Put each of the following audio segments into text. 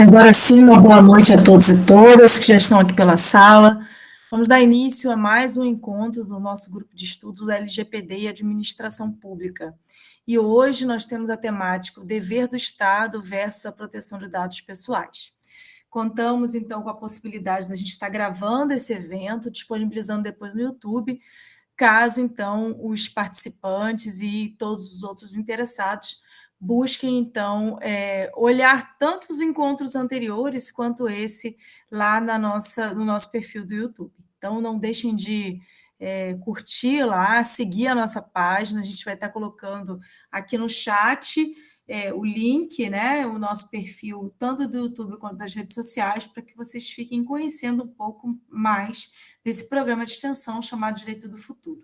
Agora sim, uma boa noite a todos e todas que já estão aqui pela sala. Vamos dar início a mais um encontro do nosso grupo de estudos do LGPD e Administração Pública. E hoje nós temos a temática o dever do Estado versus a proteção de dados pessoais. Contamos, então, com a possibilidade da gente estar gravando esse evento, disponibilizando depois no YouTube, caso, então, os participantes e todos os outros interessados busquem, então, olhar tanto os encontros anteriores quanto esse lá no nosso perfil do YouTube. Então, não deixem de curtir lá, seguir a nossa página, a gente vai estar colocando aqui no chat o link, né, o nosso perfil, tanto do YouTube quanto das redes sociais, para que vocês fiquem conhecendo um pouco mais desse programa de extensão chamado Direito do Futuro.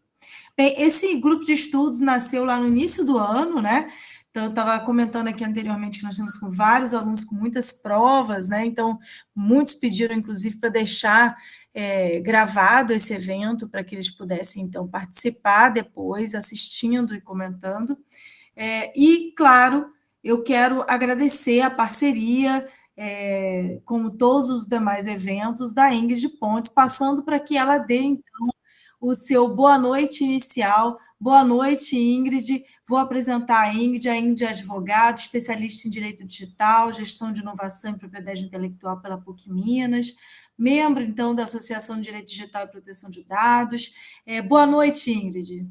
Bem, esse grupo de estudos nasceu lá no início do ano, né? Então, eu estava comentando aqui anteriormente que nós temos com vários alunos com muitas provas, né? Então, muitos pediram, inclusive, para deixar gravado esse evento, para que eles pudessem, então, participar depois, assistindo e comentando. E, claro, eu quero agradecer a parceria, como todos os demais eventos, da Ingrid Pontes, passando para que ela dê, então, o seu boa noite inicial. Boa noite, Ingrid. Vou apresentar a Ingrid é advogada, especialista em direito digital, gestão de inovação e propriedade intelectual pela PUC Minas, membro, então, da Associação de Direito Digital e Proteção de Dados. Boa noite, Ingrid.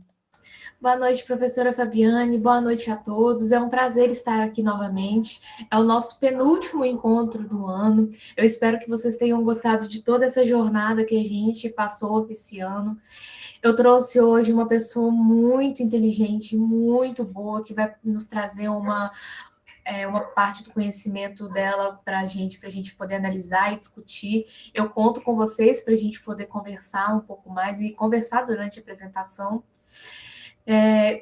Boa noite, professora Fabiane. Boa noite a todos. É um prazer estar aqui novamente. É o nosso penúltimo encontro do ano. Eu espero que vocês tenham gostado de toda essa jornada que a gente passou esse ano. Eu trouxe hoje uma pessoa muito inteligente, muito boa, que vai nos trazer uma parte do conhecimento dela para a gente poder analisar e discutir. Eu conto com vocês para a gente poder conversar um pouco mais e conversar durante a apresentação.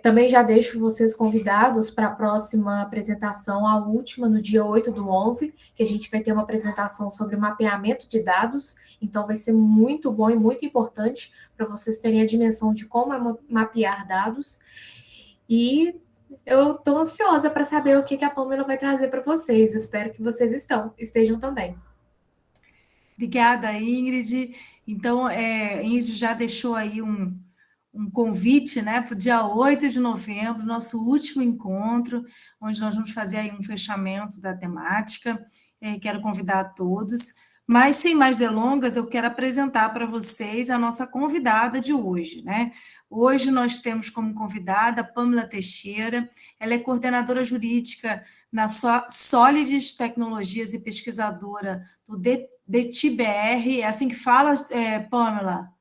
Também já deixo vocês convidados para a próxima apresentação, a última, no dia 8/11, que a gente vai ter uma apresentação sobre mapeamento de dados, então vai ser muito bom e muito importante para vocês terem a dimensão de como é mapear dados. E eu estou ansiosa para saber o que a Pamela vai trazer para vocês, espero que vocês estejam também. Obrigada, Ingrid. Então, Ingrid já deixou aí um convite, né, para o dia 8 de novembro, nosso último encontro, onde nós vamos fazer aí um fechamento da temática. Quero convidar a todos. Mas, sem mais delongas, eu quero apresentar para vocês a nossa convidada de hoje, né? Hoje nós temos como convidada a Pamela Teixeira. Ela é coordenadora jurídica na Solides Tecnologias e pesquisadora do DTIBR. É assim que fala, Pamela?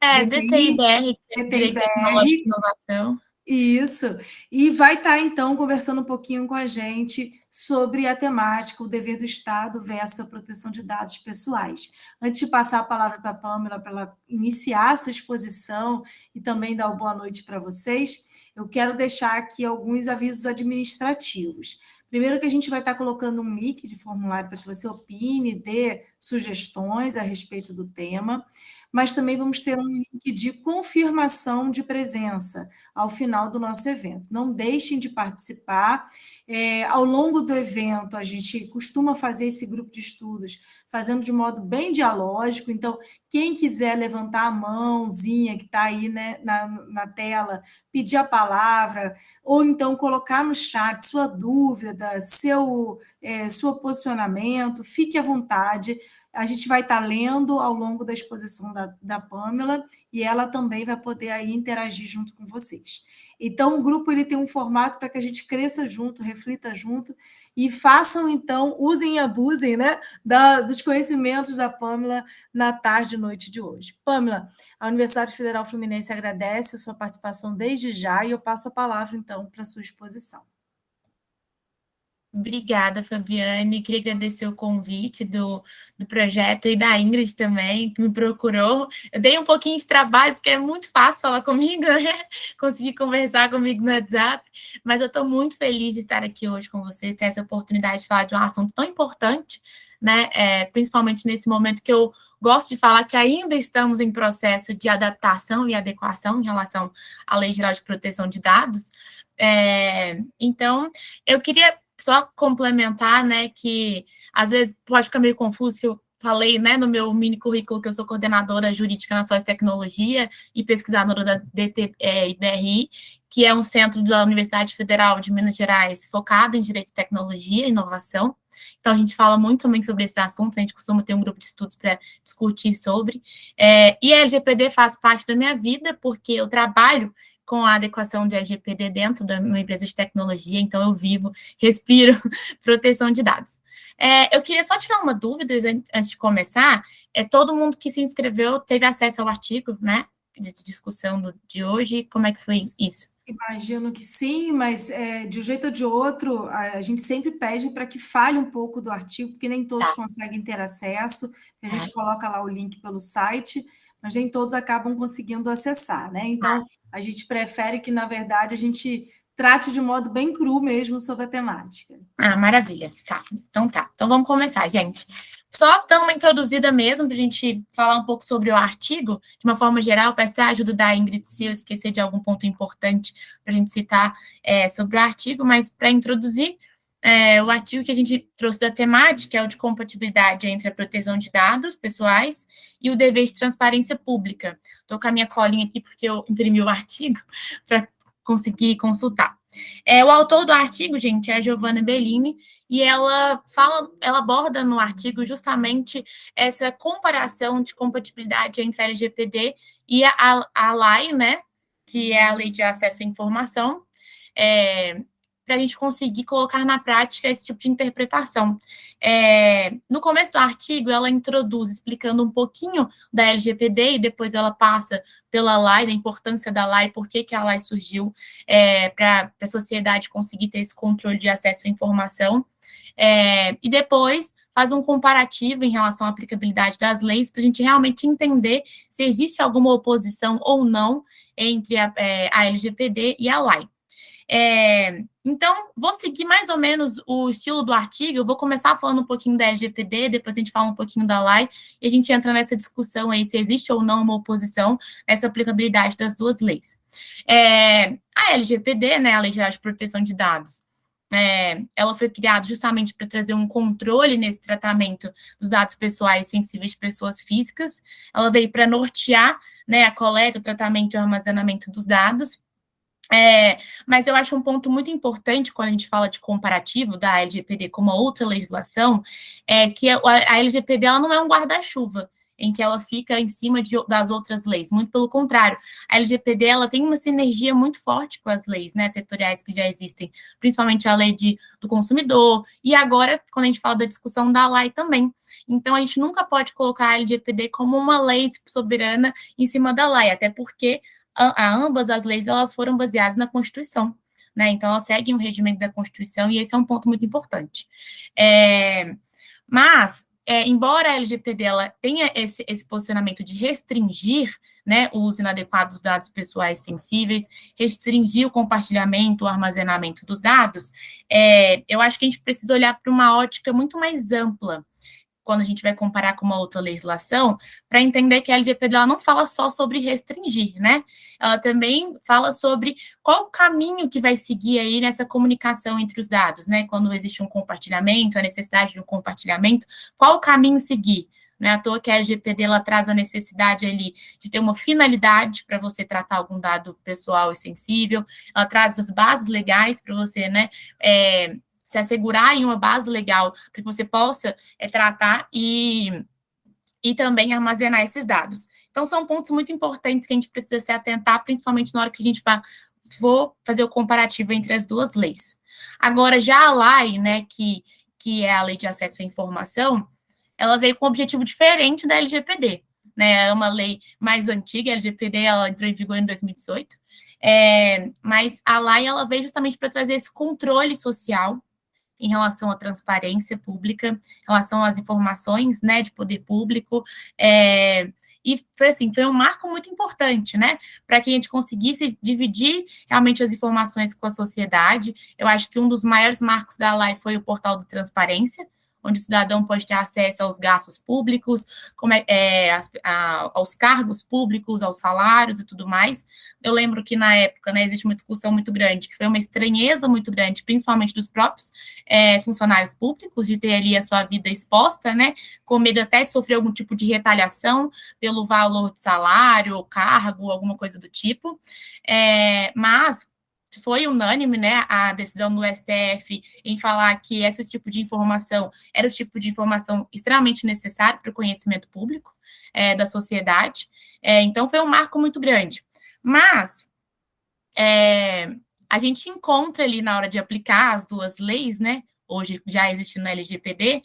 DTIBR, Direito Tecnológico e DTIBR. Inovação. Isso, e vai estar, então, conversando um pouquinho com a gente sobre a temática, o dever do Estado versus a proteção de dados pessoais. Antes de passar a palavra para a Pamela, para ela iniciar a sua exposição e também dar uma boa noite para vocês, eu quero deixar aqui alguns avisos administrativos. Primeiro que a gente vai estar colocando um link de formulário para que você opine, dê sugestões a respeito do tema, mas também vamos ter um link de confirmação de presença ao final do nosso evento. Não deixem de participar. Ao longo do evento, a gente costuma fazer esse grupo de estudos fazendo de modo bem dialógico, então, quem quiser levantar a mãozinha que está aí, né, na tela, pedir a palavra, ou então colocar no chat sua dúvida, seu posicionamento, fique à vontade. A gente vai estar lendo ao longo da exposição da Pamela e ela também vai poder aí interagir junto com vocês. Então, o grupo ele tem um formato para que a gente cresça junto, reflita junto e façam, então, usem e abusem, né, dos conhecimentos da Pamela na tarde e noite de hoje. Pamela, a Universidade Federal Fluminense agradece a sua participação desde já e eu passo a palavra, então, para a sua exposição. Obrigada, Fabiane. Queria agradecer o convite do projeto e da Ingrid também, que me procurou. Eu dei um pouquinho de trabalho, porque é muito fácil falar comigo, né? Conseguir conversar comigo no WhatsApp, mas eu estou muito feliz de estar aqui hoje com vocês, ter essa oportunidade de falar de um assunto tão importante, né? Principalmente nesse momento que eu gosto de falar que ainda estamos em processo de adaptação e adequação em relação à Lei Geral de Proteção de Dados. Então, eu queria só complementar, né, que às vezes pode ficar meio confuso, que eu falei, né, no meu mini currículo que eu sou coordenadora jurídica na Sócio Tecnologia e pesquisadora da IBRI, que é um centro da Universidade Federal de Minas Gerais focado em Direito, Tecnologia e Inovação. Então, a gente fala muito também sobre esses assuntos, a gente costuma ter um grupo de estudos para discutir sobre. E a LGPD faz parte da minha vida, porque eu trabalho com a adequação de LGPD dentro da minha empresa de tecnologia, então eu vivo, respiro proteção de dados. Eu queria só tirar uma dúvida antes de começar. Todo mundo que se inscreveu teve acesso ao artigo, né, de discussão de hoje? Como é que foi isso? Imagino que sim, mas de um jeito ou de outro, a gente sempre pede para que fale um pouco do artigo, porque nem todos conseguem ter acesso. A gente coloca lá o link pelo site, mas nem todos acabam conseguindo acessar, né? Então, a gente prefere que, na verdade, a gente trate de modo bem cru mesmo sobre a temática. Maravilha. Tá. Então vamos começar, gente. Só dando uma introduzida mesmo, para a gente falar um pouco sobre o artigo, de uma forma geral, peço a ajuda da Ingrid se eu esquecer de algum ponto importante para a gente citar sobre o artigo, mas para introduzir, o artigo que a gente trouxe da temática é o de compatibilidade entre a proteção de dados pessoais e o dever de transparência pública. Estou com a minha colinha aqui porque eu imprimi o artigo para conseguir consultar. O autor do artigo, gente, é a Giovanna Bellini, e ela aborda no artigo justamente essa comparação de compatibilidade entre a LGPD e a LAI, né, que é a Lei de Acesso à Informação, para a gente conseguir colocar na prática esse tipo de interpretação. No começo do artigo, ela introduz explicando um pouquinho da LGPD e depois ela passa pela LAI, da importância da LAI, por que a LAI surgiu para a sociedade conseguir ter esse controle de acesso à informação. E depois faz um comparativo em relação à aplicabilidade das leis para a gente realmente entender se existe alguma oposição ou não entre a LGPD e a LAI. Então, vou seguir mais ou menos o estilo do artigo. Eu vou começar falando um pouquinho da LGPD, depois a gente fala um pouquinho da LAI, e a gente entra nessa discussão aí se existe ou não uma oposição nessa aplicabilidade das duas leis. A LGPD, né, a Lei Geral de Proteção de Dados, ela foi criada justamente para trazer um controle nesse tratamento dos dados pessoais sensíveis de pessoas físicas. Ela veio para nortear, né, a coleta, o tratamento e o armazenamento dos dados. Mas eu acho um ponto muito importante quando a gente fala de comparativo da LGPD com uma outra legislação, que a LGPD ela não é um guarda-chuva em que ela fica em cima das outras leis, muito pelo contrário, a LGPD ela tem uma sinergia muito forte com as leis, né, setoriais que já existem, principalmente a lei do consumidor, e agora, quando a gente fala da discussão da LAI também. Então, a gente nunca pode colocar a LGPD como uma lei soberana em cima da LAI, até porque ambas as leis elas foram baseadas na Constituição, né? Então, elas seguem o regimento da Constituição, e esse é um ponto muito importante. Embora a LGPD ela tenha esse posicionamento de restringir, né, o uso inadequado dos dados pessoais sensíveis, restringir o compartilhamento, o armazenamento dos dados, eu acho que a gente precisa olhar para uma ótica muito mais ampla, quando a gente vai comparar com uma outra legislação, para entender que a LGPD ela não fala só sobre restringir, né? Ela também fala sobre qual o caminho que vai seguir aí nessa comunicação entre os dados, né? Quando existe um compartilhamento, a necessidade de um compartilhamento, qual o caminho seguir? Não é à toa que a LGPD ela traz a necessidade ali de ter uma finalidade para você tratar algum dado pessoal e sensível, ela traz as bases legais para você, né, se assegurar em uma base legal para que você possa tratar e também armazenar esses dados. Então, são pontos muito importantes que a gente precisa se atentar, principalmente na hora que a gente for fazer o comparativo entre as duas leis. Agora, já a LAI, né, que é a Lei de Acesso à Informação, ela veio com um objetivo diferente da LGPD, né, é uma lei mais antiga, a LGPD ela entrou em vigor em 2018, mas a LAI ela veio justamente para trazer esse controle social em relação à transparência pública, em relação às informações, né, de poder público, e foi um marco muito importante, né, para que a gente conseguisse dividir realmente as informações com a sociedade. Eu acho que um dos maiores marcos da LAI foi o portal de transparência, onde o cidadão pode ter acesso aos gastos públicos, aos cargos públicos, aos salários e tudo mais. Eu lembro que, na época, né, existe uma discussão muito grande, que foi uma estranheza muito grande, principalmente dos próprios funcionários públicos, de ter ali a sua vida exposta, né, com medo até de sofrer algum tipo de retaliação pelo valor de salário, ou cargo, alguma coisa do tipo. Mas foi unânime, né, a decisão do STF em falar que esse tipo de informação era o tipo de informação extremamente necessário para o conhecimento público da sociedade. Então, foi um marco muito grande. Mas a gente encontra ali, na hora de aplicar as duas leis, né, hoje já existe na LGPD,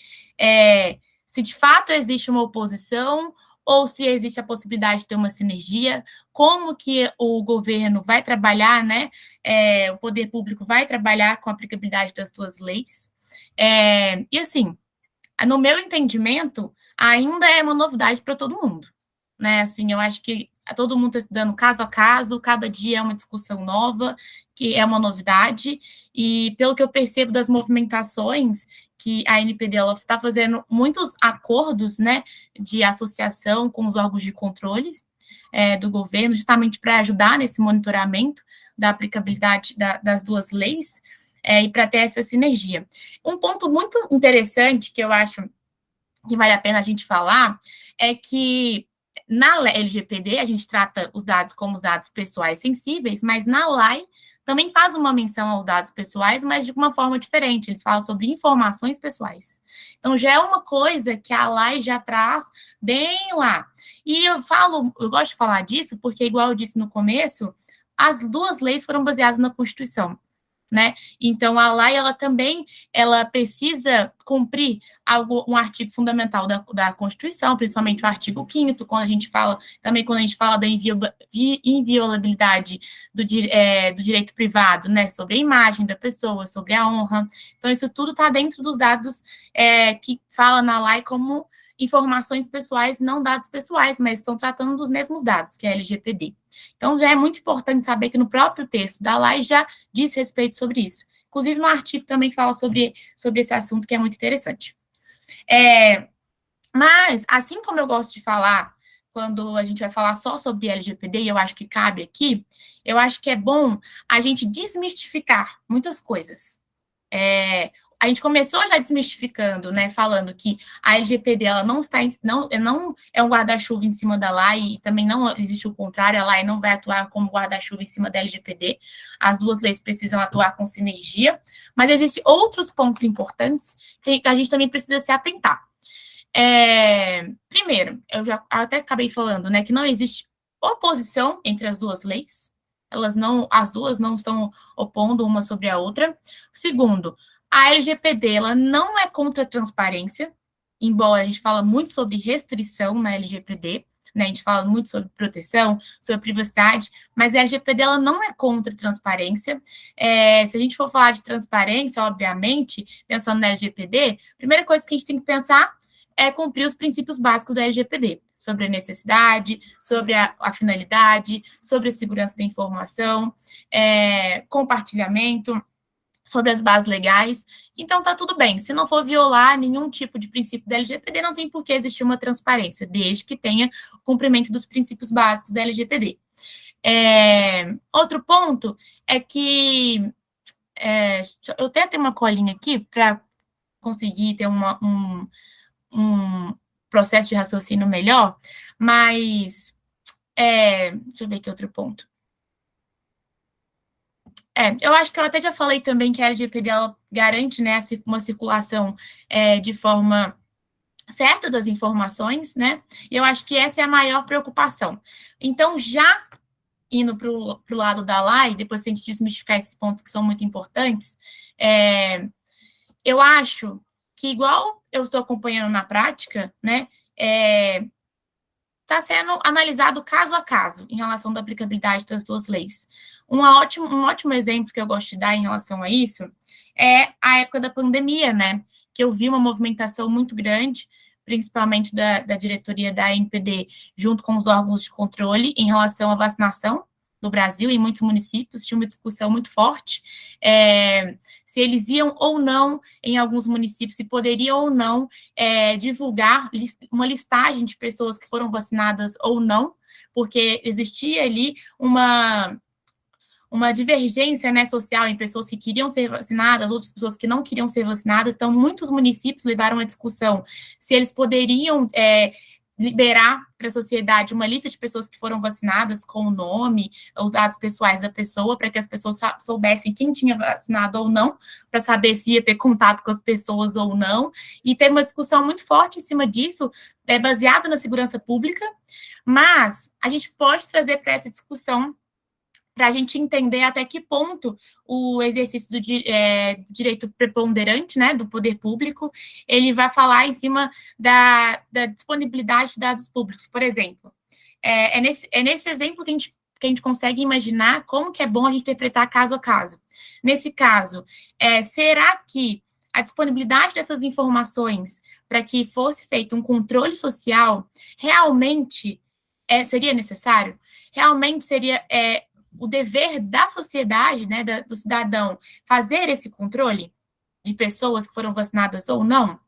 se de fato existe uma oposição ou se existe a possibilidade de ter uma sinergia, como que o governo vai trabalhar, né, o poder público vai trabalhar com a aplicabilidade das duas leis. E assim, no meu entendimento, ainda é uma novidade para todo mundo, né, assim, eu acho que todo mundo está estudando caso a caso, cada dia é uma discussão nova, que é uma novidade, e pelo que eu percebo das movimentações, que a NPD está fazendo muitos acordos, né, de associação com os órgãos de controle do governo, justamente para ajudar nesse monitoramento da aplicabilidade das duas leis, e para ter essa sinergia. Um ponto muito interessante que eu acho que vale a pena a gente falar é que na LGPD a gente trata os dados como os dados pessoais sensíveis, mas na LAI também faz uma menção aos dados pessoais, mas de uma forma diferente. Eles falam sobre informações pessoais. Então, já é uma coisa que a LAI já traz bem lá. E eu gosto de falar disso, porque, igual eu disse no começo, as duas leis foram baseadas na Constituição, né? Então, a LAI, ela precisa cumprir um artigo fundamental da Constituição, principalmente o artigo 5º, quando a gente fala da inviolabilidade do direito privado, né, sobre a imagem da pessoa, sobre a honra. Então, isso tudo está dentro dos dados que fala na LAI como informações pessoais, não dados pessoais, mas estão tratando dos mesmos dados, que é a LGPD. Então, já é muito importante saber que no próprio texto da LAI já diz respeito sobre isso. Inclusive, no artigo também fala sobre esse assunto, que é muito interessante. Mas, assim como eu gosto de falar, quando a gente vai falar só sobre LGPD, e eu acho que cabe aqui, eu acho que é bom a gente desmistificar muitas coisas. A gente começou já desmistificando, né, falando que a LGPD ela não é um guarda-chuva em cima da LAI, e também não existe o contrário, a LAI não vai atuar como guarda-chuva em cima da LGPD, as duas leis precisam atuar com sinergia, mas existem outros pontos importantes que a gente também precisa se atentar. Primeiro, eu já até acabei falando, né, que não existe oposição entre as duas leis, as duas não estão opondo uma sobre a outra. Segundo, a LGPD, ela não é contra a transparência, embora a gente fala muito sobre restrição na LGPD, né, a gente fala muito sobre proteção, sobre privacidade, mas a LGPD, ela não é contra a transparência. Se a gente for falar de transparência, obviamente, pensando na LGPD, a primeira coisa que a gente tem que pensar é cumprir os princípios básicos da LGPD, sobre a necessidade, sobre a finalidade, sobre a segurança da informação, compartilhamento, sobre as bases legais. Então, tá tudo bem. Se não for violar nenhum tipo de princípio da LGPD, não tem por que existir uma transparência, desde que tenha o cumprimento dos princípios básicos da LGPD. Outro ponto é que eu até tenho uma colinha aqui para conseguir ter um processo de raciocínio melhor, mas deixa eu ver aqui outro ponto. Eu acho que eu até já falei também que a LGPD ela garante, né, uma circulação de forma certa das informações, né? E eu acho que essa é a maior preocupação. Então, já indo para o lado da LAI, depois a gente desmistificar esses pontos que são muito importantes, eu acho que, igual eu estou acompanhando na prática, né, está sendo analisado caso a caso em relação da aplicabilidade das duas leis. Um ótimo exemplo que eu gosto de dar em relação a isso é a época da pandemia, né? Que eu vi uma movimentação muito grande, principalmente da diretoria da NPD, junto com os órgãos de controle, em relação à vacinação, no Brasil, em muitos municípios, tinha uma discussão muito forte, se eles iam ou não, em alguns municípios, se poderiam ou não divulgar uma listagem de pessoas que foram vacinadas ou não, porque existia ali uma divergência, né, social em pessoas que queriam ser vacinadas, outras pessoas que não queriam ser vacinadas. Então, muitos municípios levaram a discussão se eles poderiam liberar para a sociedade uma lista de pessoas que foram vacinadas com o nome, os dados pessoais da pessoa, para que as pessoas soubessem quem tinha vacinado ou não, para saber se ia ter contato com as pessoas ou não. E teve uma discussão muito forte em cima disso, baseada na segurança pública, mas a gente pode trazer para essa discussão para a gente entender até que ponto o exercício do direito preponderante, né, do poder público, ele vai falar em cima da disponibilidade de dados públicos. Por exemplo, é nesse exemplo que a gente consegue imaginar como que é bom a gente interpretar caso a caso. Nesse caso, será que a disponibilidade dessas informações para que fosse feito um controle social realmente seria necessário? Realmente seria o dever da sociedade, né, do cidadão, fazer esse controle de pessoas que foram vacinadas ou não?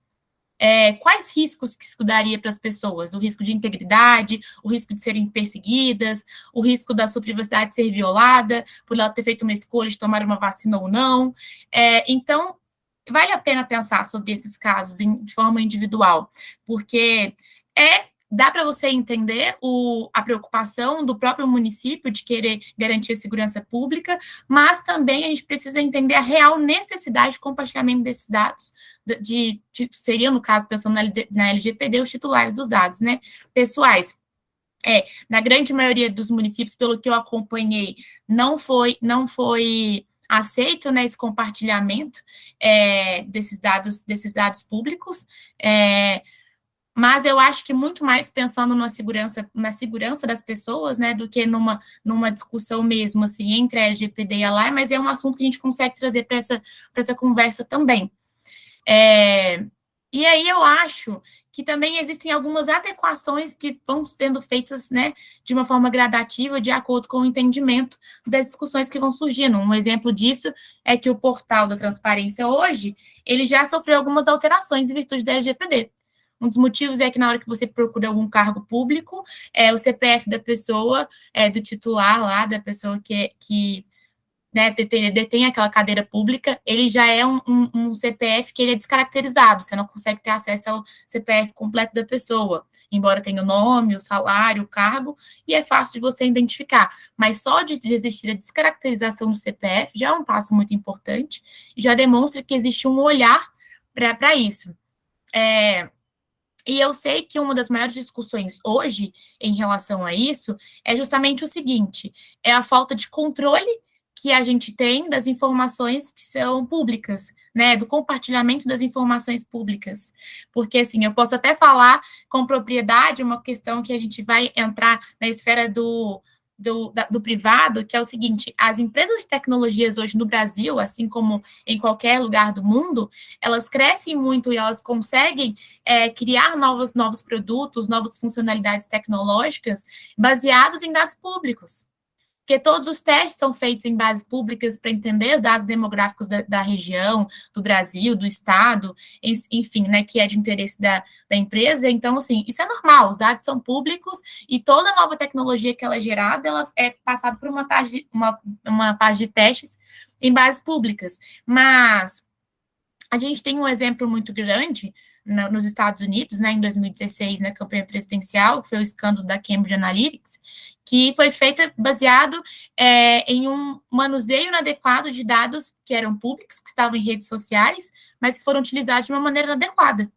Quais riscos que isso daria para as pessoas? O risco de integridade, o risco de serem perseguidas, o risco da sua privacidade ser violada, por ela ter feito uma escolha de tomar uma vacina ou não. Então, vale a pena pensar sobre esses casos de forma individual, porque dá para você entender a preocupação do próprio município de querer garantir a segurança pública, mas também a gente precisa entender a real necessidade de compartilhamento desses dados, seria, no caso, pensando na LGPD, os titulares dos dados, né, pessoais. Na grande maioria dos municípios, pelo que eu acompanhei, não foi aceito, né, esse compartilhamento desses dados públicos, mas eu acho que muito mais pensando na segurança das pessoas, né, do que numa discussão mesmo, assim, entre a LGPD e a LAI, mas é um assunto que a gente consegue trazer para essa conversa também. E aí eu acho que também existem algumas adequações que vão sendo feitas, né, de uma forma gradativa, de acordo com o entendimento das discussões que vão surgindo. Um exemplo disso é que o portal da transparência hoje, ele já sofreu algumas alterações em virtude da LGPD. Um dos motivos é que na hora que você procura algum cargo público, o CPF da pessoa, do titular lá, da pessoa que né, detém aquela cadeira pública, ele já é um CPF que ele é descaracterizado, você não consegue ter acesso ao CPF completo da pessoa, embora tenha o nome, o salário, o cargo, e é fácil de você identificar. Mas só de existir a descaracterização do CPF já é um passo muito importante, e já demonstra que existe um olhar para isso. E eu sei que uma das maiores discussões hoje em relação a isso é justamente o seguinte, é a falta de controle que a gente tem das informações que são públicas, né, do compartilhamento das informações públicas. Porque, assim, eu posso até falar com propriedade uma questão que a gente vai entrar na esfera do privado, que é o seguinte, as empresas de tecnologias hoje no Brasil, assim como em qualquer lugar do mundo, elas crescem muito e elas conseguem criar novos produtos, novas funcionalidades tecnológicas baseados em dados públicos. Porque todos os testes são feitos em bases públicas para entender os dados demográficos da região, do Brasil, do estado, enfim, né, que é de interesse da empresa. Então, assim, isso é normal, os dados são públicos e toda nova tecnologia que ela é gerada, ela é passada por uma fase de testes em bases públicas. Mas a gente tem um exemplo muito grande nos Estados Unidos, né, em 2016, na campanha presidencial, que foi o escândalo da Cambridge Analytics, que foi feita baseado em um manuseio inadequado de dados que eram públicos, que estavam em redes sociais, mas que foram utilizados de uma maneira inadequada.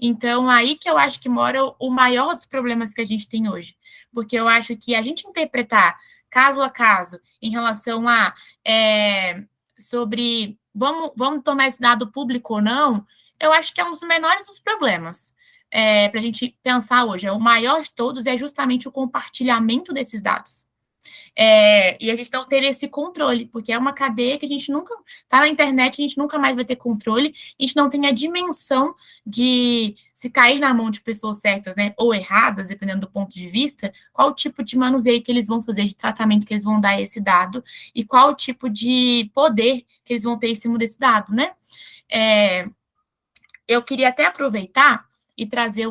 Então, aí que eu acho que mora o maior dos problemas que a gente tem hoje, porque eu acho que a gente interpretar caso a caso em relação a sobre vamos tornar esse dado público ou não, eu acho que é um dos menores dos problemas para a gente pensar hoje. O maior de todos é justamente o compartilhamento desses dados. E a gente não ter esse controle, porque é uma cadeia que a gente nunca, tá na internet, a gente nunca mais vai ter controle, a gente não tem a dimensão de, se cair na mão de pessoas certas, né, ou erradas, dependendo do ponto de vista, qual o tipo de manuseio que eles vão fazer, de tratamento que eles vão dar a esse dado, e qual o tipo de poder que eles vão ter em cima desse dado, né? Eu queria até aproveitar e trazer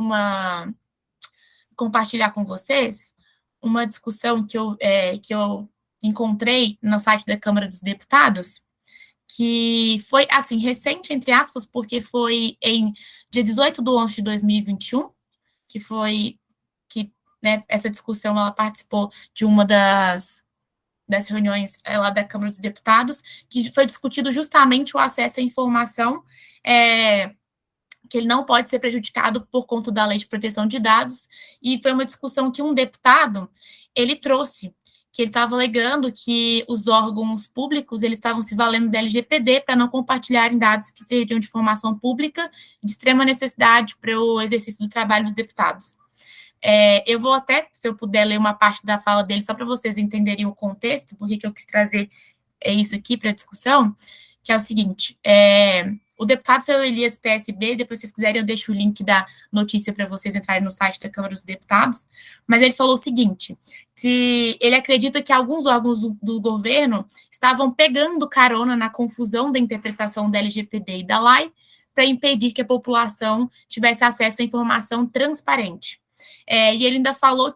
compartilhar com vocês uma discussão que eu encontrei no site da Câmara dos Deputados, que foi, assim, recente, entre aspas, porque foi em dia 18/11/2021, que foi que, né, essa discussão, ela participou de uma das reuniões lá da Câmara dos Deputados, que foi discutido justamente o acesso à informação, que ele não pode ser prejudicado por conta da Lei de Proteção de Dados, e foi uma discussão que um deputado, ele trouxe, que ele estava alegando que os órgãos públicos, eles estavam se valendo da LGPD para não compartilharem dados que seriam de informação pública de extrema necessidade para o exercício do trabalho dos deputados. Eu vou até, se eu puder, ler uma parte da fala dele, só para vocês entenderem o contexto, porque que eu quis trazer isso aqui para a discussão, que é o seguinte, o deputado foi o Elias PSB, depois se vocês quiserem eu deixo o link da notícia para vocês entrarem no site da Câmara dos Deputados, mas ele falou o seguinte, que ele acredita que alguns órgãos do governo estavam pegando carona na confusão da interpretação da LGPD e da lei para impedir que a população tivesse acesso à informação transparente. E ele ainda falou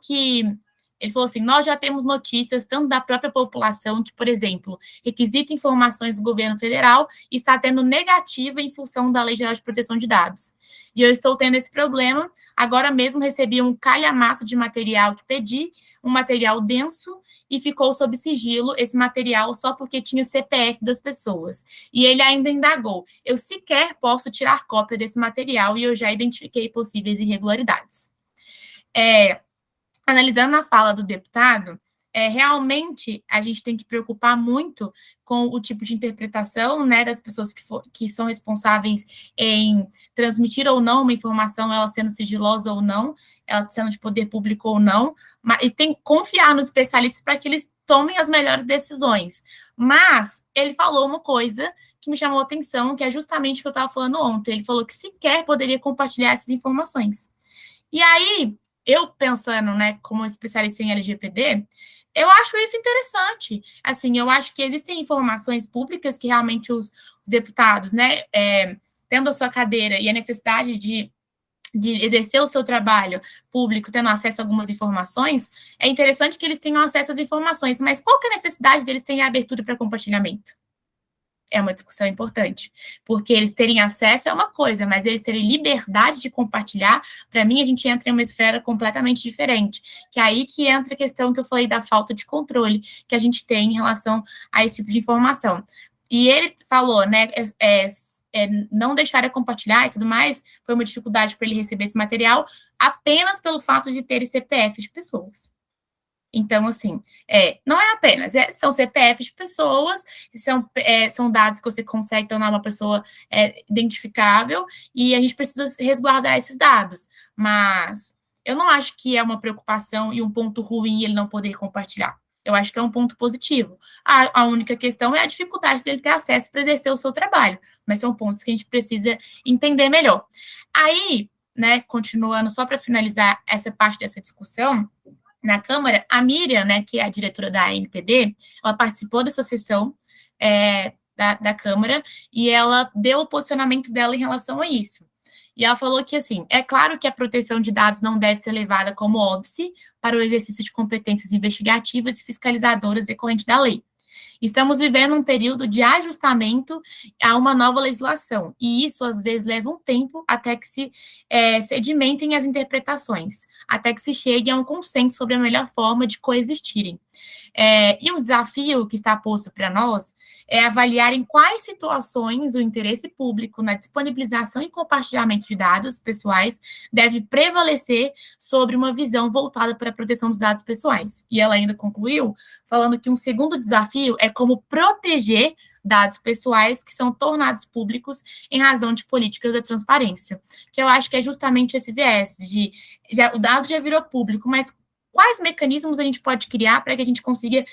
ele falou assim, nós já temos notícias tanto da própria população que, por exemplo, requisita informações do governo federal e está tendo negativa em função da Lei Geral de Proteção de Dados. E eu estou tendo esse problema, agora mesmo recebi um calhamaço de material que pedi, um material denso, e ficou sob sigilo esse material só porque tinha CPF das pessoas. E ele ainda indagou, eu sequer posso tirar cópia desse material e eu já identifiquei possíveis irregularidades. Analisando a fala do deputado, realmente a gente tem que preocupar muito com o tipo de interpretação, né, das pessoas que são responsáveis em transmitir ou não uma informação, ela sendo sigilosa ou não, ela sendo de poder público ou não, e tem que confiar nos especialistas para que eles tomem as melhores decisões. Mas ele falou uma coisa que me chamou a atenção, que é justamente o que eu estava falando ontem. Ele falou que sequer poderia compartilhar essas informações. E aí, eu pensando, né, como especialista em LGPD, eu acho isso interessante. Assim, eu acho que existem informações públicas que realmente os deputados, né, tendo a sua cadeira e a necessidade de exercer o seu trabalho público, tendo acesso a algumas informações, é interessante que eles tenham acesso às informações, mas qual que é a necessidade deles terem abertura para compartilhamento? É uma discussão importante, porque eles terem acesso é uma coisa, mas eles terem liberdade de compartilhar, para mim, a gente entra em uma esfera completamente diferente, que é aí que entra a questão que eu falei da falta de controle que a gente tem em relação a esse tipo de informação. E ele falou, né, não deixar compartilhar e tudo mais, foi uma dificuldade para ele receber esse material, apenas pelo fato de ter CPF de pessoas. Então, assim, não é apenas, são CPFs de pessoas, são dados que você consegue tornar uma pessoa identificável, e a gente precisa resguardar esses dados. Mas eu não acho que é uma preocupação e um ponto ruim ele não poder compartilhar. Eu acho que é um ponto positivo. A única questão é a dificuldade dele ter acesso para exercer o seu trabalho, mas são pontos que a gente precisa entender melhor. Aí, né, continuando, só para finalizar essa parte dessa discussão, na Câmara, a Miriam, né, que é a diretora da ANPD, ela participou dessa sessão da Câmara e ela deu o posicionamento dela em relação a isso. E ela falou que, assim, é claro que a proteção de dados não deve ser levada como óbice para o exercício de competências investigativas e fiscalizadoras decorrente da lei. Estamos vivendo um período de ajustamento a uma nova legislação, e isso, às vezes, leva um tempo até que se sedimentem as interpretações, até que se chegue a um consenso sobre a melhor forma de coexistirem. E o desafio que está posto para nós é avaliar em quais situações o interesse público na disponibilização e compartilhamento de dados pessoais deve prevalecer sobre uma visão voltada para a proteção dos dados pessoais. E ela ainda concluiu falando que um segundo desafio é como proteger dados pessoais que são tornados públicos em razão de políticas da transparência, que eu acho que é justamente esse viés de o dado já virou público, mas quais mecanismos a gente pode criar para que a gente consiga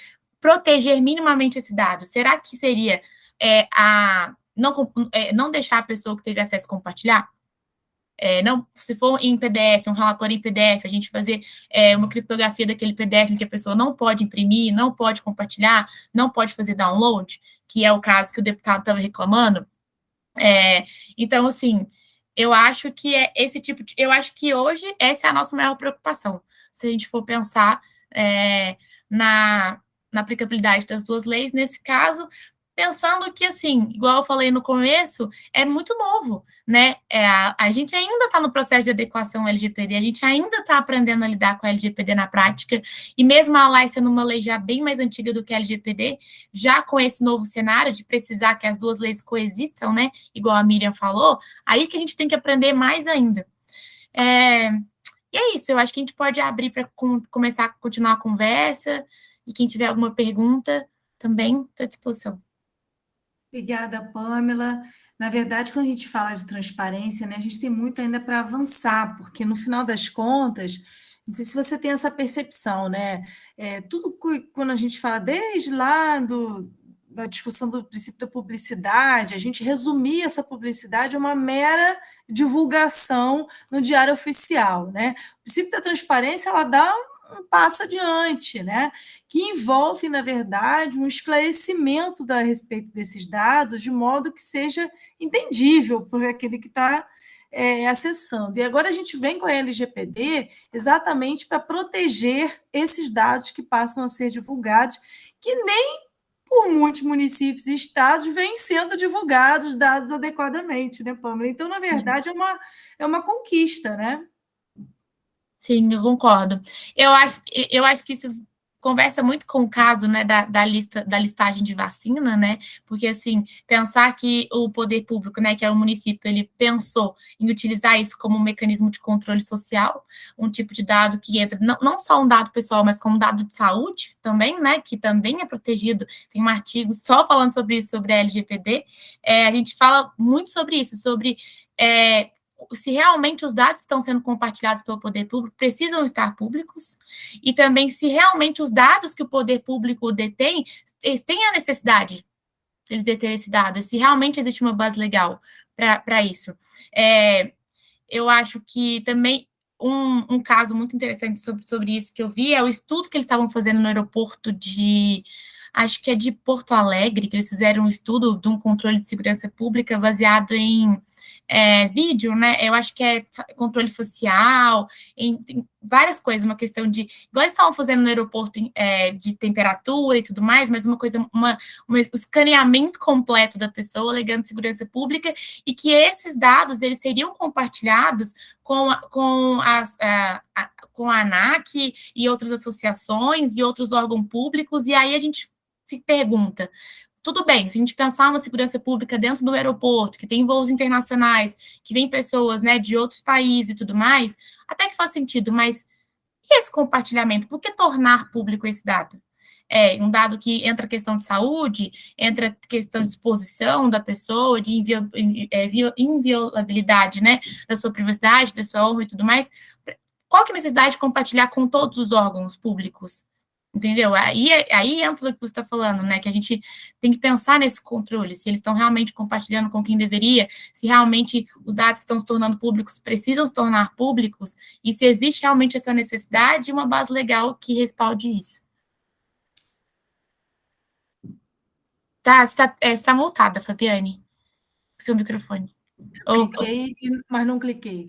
proteger minimamente esse dado? Será que seria não deixar a pessoa que teve acesso compartilhar? Não, se for em PDF, um relatório em PDF, a gente fazer uma criptografia daquele PDF em que a pessoa não pode imprimir, não pode compartilhar, não pode fazer download, que é o caso que o deputado estava reclamando. Então, assim, eu acho que eu acho que hoje essa é a nossa maior preocupação. Se a gente for pensar na aplicabilidade das duas leis, nesse caso, pensando que, assim, igual eu falei no começo, é muito novo, né? A gente ainda está no processo de adequação ao LGPD, a gente ainda está aprendendo a lidar com a LGPD na prática, e mesmo a LAI sendo uma lei já bem mais antiga do que a LGPD, já com esse novo cenário de precisar que as duas leis coexistam, né? Igual a Miriam falou, aí que a gente tem que aprender mais ainda. E é isso, eu acho que a gente pode abrir para começar a continuar a conversa, e quem tiver alguma pergunta também está à disposição. Obrigada, Pamela. Na verdade, quando a gente fala de transparência, né, a gente tem muito ainda para avançar, porque no final das contas, não sei se você tem essa percepção, né? Quando a gente fala desde lá da discussão do princípio da publicidade, a gente resumia essa publicidade a uma mera divulgação no diário oficial, né? O princípio da transparência, ela dá um passo adiante, né? Que envolve, na verdade, um esclarecimento a respeito desses dados, de modo que seja entendível por aquele que está acessando. E agora a gente vem com a LGPD exatamente para proteger esses dados que passam a ser divulgados, que nem por muitos municípios e estados vêm sendo divulgados dados adequadamente, né, Pamela? Então, na verdade, é uma conquista, né? Sim, eu concordo. Eu acho que isso conversa muito com o caso, né, da listagem de vacina, né, porque, assim, pensar que o poder público, né, que é o município, ele pensou em utilizar isso como um mecanismo de controle social, um tipo de dado que entra, não só um dado pessoal, mas como um dado de saúde também, né, que também é protegido, tem um artigo só falando sobre isso, sobre a LGPD, a gente fala muito sobre isso, sobre se realmente os dados que estão sendo compartilhados pelo poder público precisam estar públicos, e também se realmente os dados que o poder público detém, eles têm a necessidade de eles deterem esse dado, se realmente existe uma base legal para isso. Eu acho que também um caso muito interessante sobre isso que eu vi é o estudo que eles estavam fazendo no aeroporto acho que é de Porto Alegre, que eles fizeram um estudo de um controle de segurança pública baseado em vídeo, né? Eu acho que é controle facial, tem várias coisas, uma questão de, igual eles estavam fazendo no aeroporto de temperatura e tudo mais, mas uma coisa, um escaneamento completo da pessoa, alegando segurança pública, e que esses dados, eles seriam compartilhados com a ANAC e outras associações e outros órgãos públicos, e aí a gente se pergunta, tudo bem, se a gente pensar uma segurança pública dentro do aeroporto, que tem voos internacionais, que vem pessoas, né, de outros países e tudo mais, até que faz sentido, mas e esse compartilhamento? Por que tornar público esse dado? Um dado que entra questão de saúde, entra questão de exposição da pessoa, de inviolabilidade, né, da sua privacidade, da sua honra e tudo mais. Qual que é a necessidade de compartilhar com todos os órgãos públicos? Entendeu? Aí entra o que você está falando, né? Que a gente tem que pensar nesse controle, se eles estão realmente compartilhando com quem deveria, se realmente os dados que estão se tornando públicos precisam se tornar públicos, e se existe realmente essa necessidade de uma base legal que respalde isso. Tá, você está multada, Fabiane, seu microfone. Cliquei, mas não cliquei.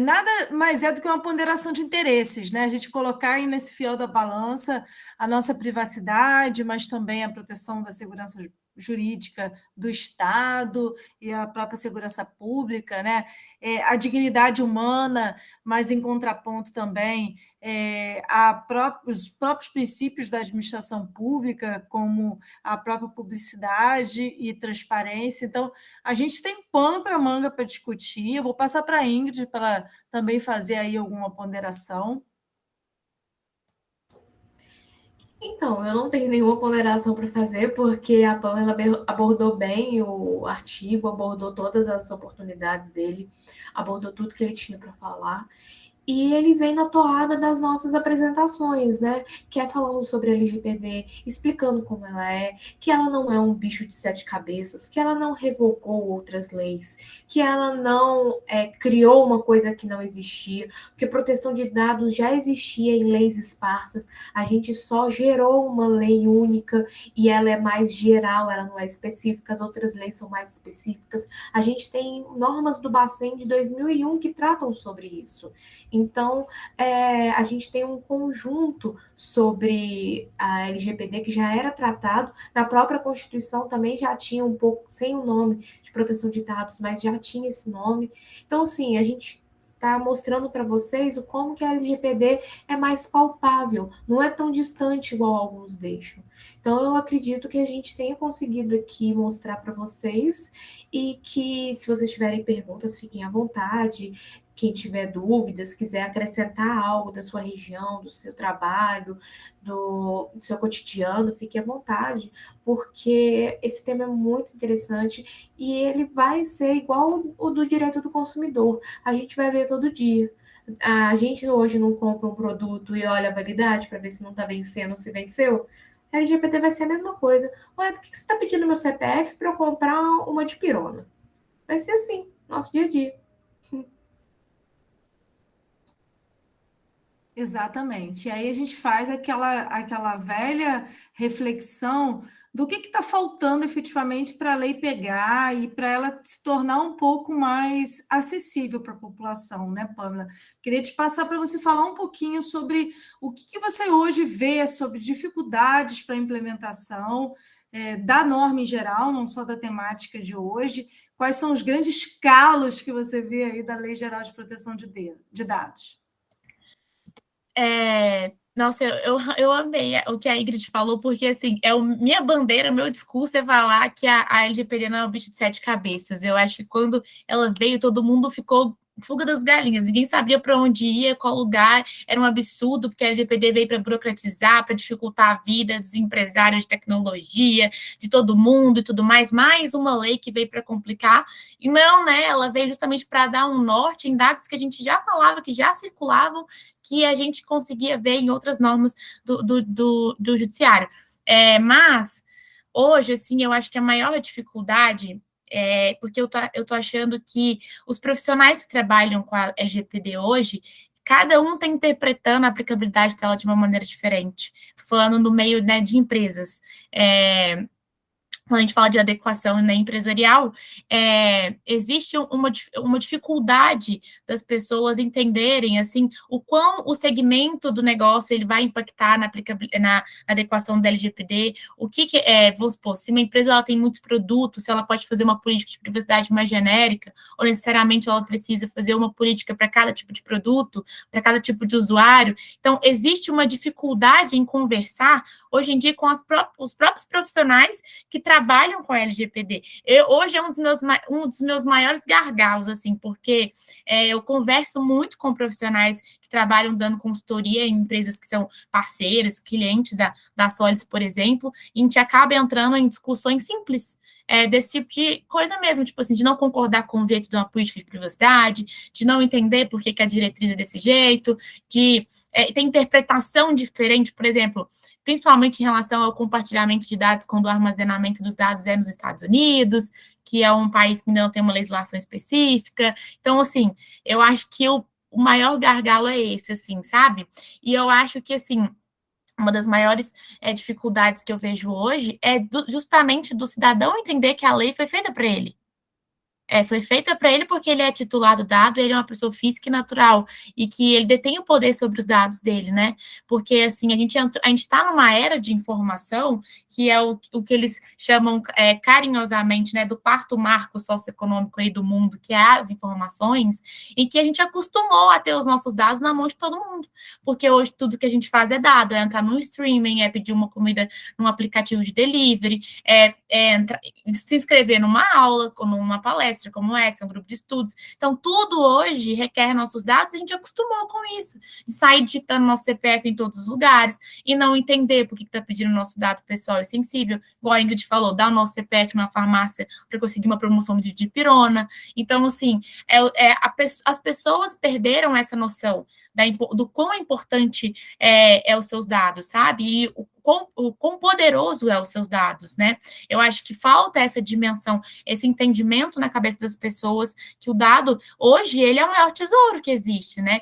Nada mais do que uma ponderação de interesses, né? A gente colocar aí nesse fiel da balança a nossa privacidade, mas também a proteção da segurança jurídica do Estado e a própria segurança pública, né? A dignidade humana, mas em contraponto também os próprios princípios da administração pública, como a própria publicidade e transparência. Então, a gente tem pano para manga para discutir. Eu vou passar para a Ingrid para ela também fazer aí alguma ponderação. Então, eu não tenho nenhuma ponderação para fazer, porque a Pamela abordou bem o artigo, abordou todas as oportunidades dele, abordou tudo que ele tinha para falar. E ele vem na toada das nossas apresentações, né? Que é falando sobre a LGPD, explicando como ela é, que ela não é um bicho de 7 cabeças, que ela não revogou outras leis, que ela não criou uma coisa que não existia, porque proteção de dados já existia em leis esparsas, a gente só gerou uma lei única e ela é mais geral, ela não é específica, as outras leis são mais específicas. A gente tem normas do Bacen de 2001 que tratam sobre isso. Então, a gente tem um conjunto sobre a LGPD que já era tratado, na própria Constituição também já tinha um pouco, sem o nome de proteção de dados, mas já tinha esse nome. Então, sim, a gente está mostrando para vocês o como que a LGPD é mais palpável, não é tão distante igual alguns deixam. Então, eu acredito que a gente tenha conseguido aqui mostrar para vocês e que, se vocês tiverem perguntas, fiquem à vontade. Quem tiver dúvidas, quiser acrescentar algo da sua região, do seu trabalho, do seu cotidiano, fique à vontade, porque esse tema é muito interessante e ele vai ser igual o do direito do consumidor. A gente vai ver todo dia. A gente hoje não compra um produto e olha a validade para ver se não está vencendo ou se venceu. A LGPD vai ser a mesma coisa. Ué, por que você está pedindo meu CPF para eu comprar uma dipirona? Vai ser assim, nosso dia a dia. Exatamente. E aí a gente faz aquela velha reflexão do que está faltando efetivamente para a lei pegar e para ela se tornar um pouco mais acessível para a população, né, Pamela? Queria te passar para você falar um pouquinho sobre o que você hoje vê sobre dificuldades para a implementação da norma em geral, não só da temática de hoje. Quais são os grandes calos que você vê aí da Lei Geral de Proteção de Dados? Nossa, eu amei o que a Ingrid falou, porque, assim, minha bandeira, meu discurso é falar que a LGPD não é um bicho de 7 cabeças. Eu acho que quando ela veio, todo mundo ficou fuga das galinhas, ninguém sabia para onde ia, qual lugar, era um absurdo, porque a LGPD veio para burocratizar, para dificultar a vida dos empresários de tecnologia, de todo mundo e tudo mais uma lei que veio para complicar, e não, né, ela veio justamente para dar um norte em dados que a gente já falava, que já circulavam, que a gente conseguia ver em outras normas do judiciário. Mas, hoje, assim, eu acho que a maior dificuldade porque eu tô achando que os profissionais que trabalham com a LGPD hoje, cada um está interpretando a aplicabilidade dela de uma maneira diferente. Estou falando no meio, né, de empresas. Quando a gente fala de adequação, né, empresarial, existe uma dificuldade das pessoas entenderem, assim, o quão o segmento do negócio ele vai impactar na adequação da LGPD, o que vamos supor, se uma empresa ela tem muitos produtos, se ela pode fazer uma política de privacidade mais genérica, ou necessariamente ela precisa fazer uma política para cada tipo de produto, para cada tipo de usuário. Então, existe uma dificuldade em conversar, hoje em dia, com os próprios profissionais que trabalham com a LGPD. Hoje é um dos meus maiores gargalos, assim, porque eu converso muito com profissionais que trabalham dando consultoria em empresas que são parceiras, clientes da Solids, por exemplo, e a gente acaba entrando em discussões simples, desse tipo de coisa mesmo, tipo assim, de não concordar com o jeito de uma política de privacidade, de não entender por que a diretriz é desse jeito, de ter interpretação diferente, por exemplo, principalmente em relação ao compartilhamento de dados, quando o armazenamento dos dados é nos Estados Unidos, que é um país que não tem uma legislação específica. Então, assim, eu acho que o maior gargalo é esse, assim, sabe? E eu acho que, assim, uma das maiores dificuldades que eu vejo hoje é justamente do cidadão entender que a lei foi feita para ele. Foi feita para ele porque ele é titular do dado, ele é uma pessoa física e natural, e que ele detém o poder sobre os dados dele, né? Porque, assim, a gente está numa era de informação, que é o que eles chamam carinhosamente, né, do quarto marco socioeconômico aí do mundo, que é as informações, e que a gente acostumou a ter os nossos dados na mão de todo mundo, porque hoje tudo que a gente faz é dado, é entrar num streaming, é pedir uma comida num aplicativo de delivery, se inscrever numa aula ou numa palestra, palestra como essa, um grupo de estudos. Então, tudo hoje requer nossos dados, a gente acostumou com isso, de sair digitando nosso CPF em todos os lugares e não entender por que está pedindo nosso dado pessoal e sensível, igual a Ingrid falou, dar o nosso CPF na farmácia para conseguir uma promoção de dipirona. Então, assim, as pessoas perderam essa noção do quão importante é os seus dados, sabe? E o quão poderoso é os seus dados, né? Eu acho que falta essa dimensão, esse entendimento na cabeça das pessoas que o dado, hoje, ele é o maior tesouro que existe, né?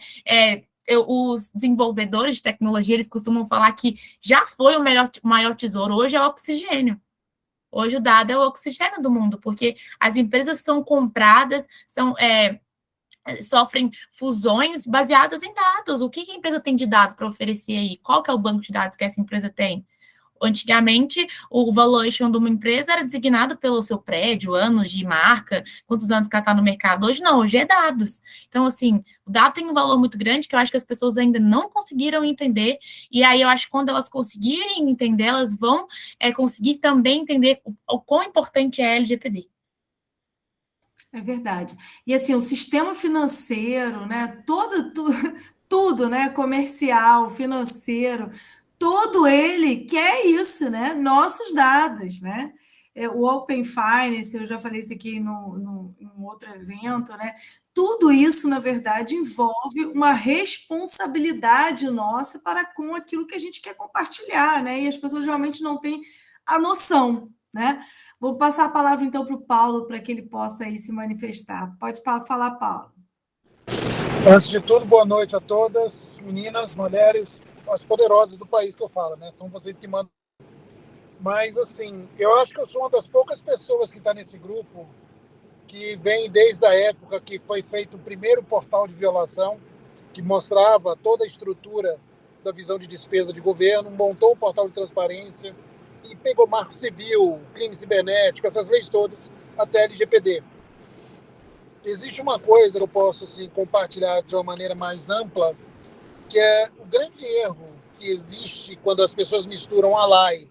Os desenvolvedores de tecnologia, eles costumam falar que já foi o maior tesouro, hoje é o oxigênio. Hoje o dado é o oxigênio do mundo, porque as empresas são compradas, sofrem fusões baseadas em dados. O que a empresa tem de dado para oferecer aí? Qual que é o banco de dados que essa empresa tem? Antigamente, o valuation de uma empresa era designado pelo seu prédio, anos de marca, quantos anos que ela está no mercado. Hoje não, hoje é dados. Então, assim, o dado tem um valor muito grande que eu acho que as pessoas ainda não conseguiram entender, e aí eu acho que quando elas conseguirem entender, elas vão conseguir também entender o quão importante é a LGPD. É verdade. E assim, o sistema financeiro, né, tudo, né, comercial, financeiro, todo ele quer isso, né? Nossos dados, né? O Open Finance, eu já falei isso aqui em um outro evento, né? Tudo isso, na verdade, envolve uma responsabilidade nossa para com aquilo que a gente quer compartilhar, né? E as pessoas realmente não têm a noção, né? Vou passar a palavra, então, para o Paulo, para que ele possa aí se manifestar. Pode falar, Paulo. Antes de tudo, boa noite a todas, meninas, mulheres, as poderosas do país que eu falo, né? São vocês que mandam. Mas, assim, eu acho que eu sou uma das poucas pessoas que está nesse grupo que vem desde a época que foi feito o primeiro portal de violação, que mostrava toda a estrutura da visão de despesa de governo, montou o portal de transparência e pegou marco civil, crime cibernético, essas leis todas, até a LGPD. Existe uma coisa que eu posso assim, compartilhar de uma maneira mais ampla, que é o grande erro que existe quando as pessoas misturam a lei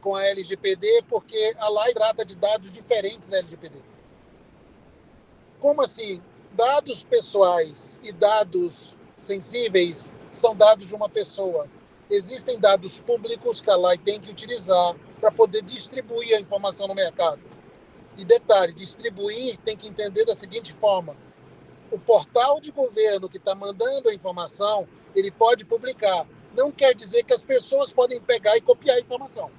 com a LGPD, porque a lei trata de dados diferentes da LGPD. Como assim? Dados pessoais e dados sensíveis são dados de uma pessoa. Existem dados públicos que a lei tem que utilizar para poder distribuir a informação no mercado. E detalhe, distribuir tem que entender da seguinte forma: o portal de governo que está mandando a informação, ele pode publicar. Não quer dizer que as pessoas podem pegar e copiar a informação.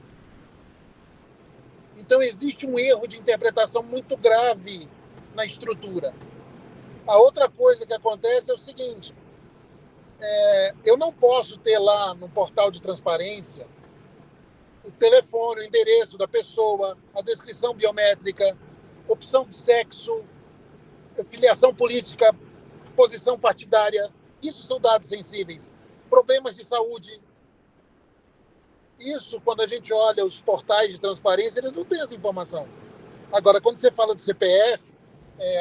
Então, existe um erro de interpretação muito grave na estrutura. A outra coisa que acontece é o seguinte: eu não posso ter lá no portal de transparência o telefone, o endereço da pessoa, a descrição biométrica, opção de sexo, filiação política, posição partidária. Isso são dados sensíveis. Problemas de saúde. Isso, quando a gente olha os portais de transparência, eles não têm essa informação. Agora, quando você fala de CPF,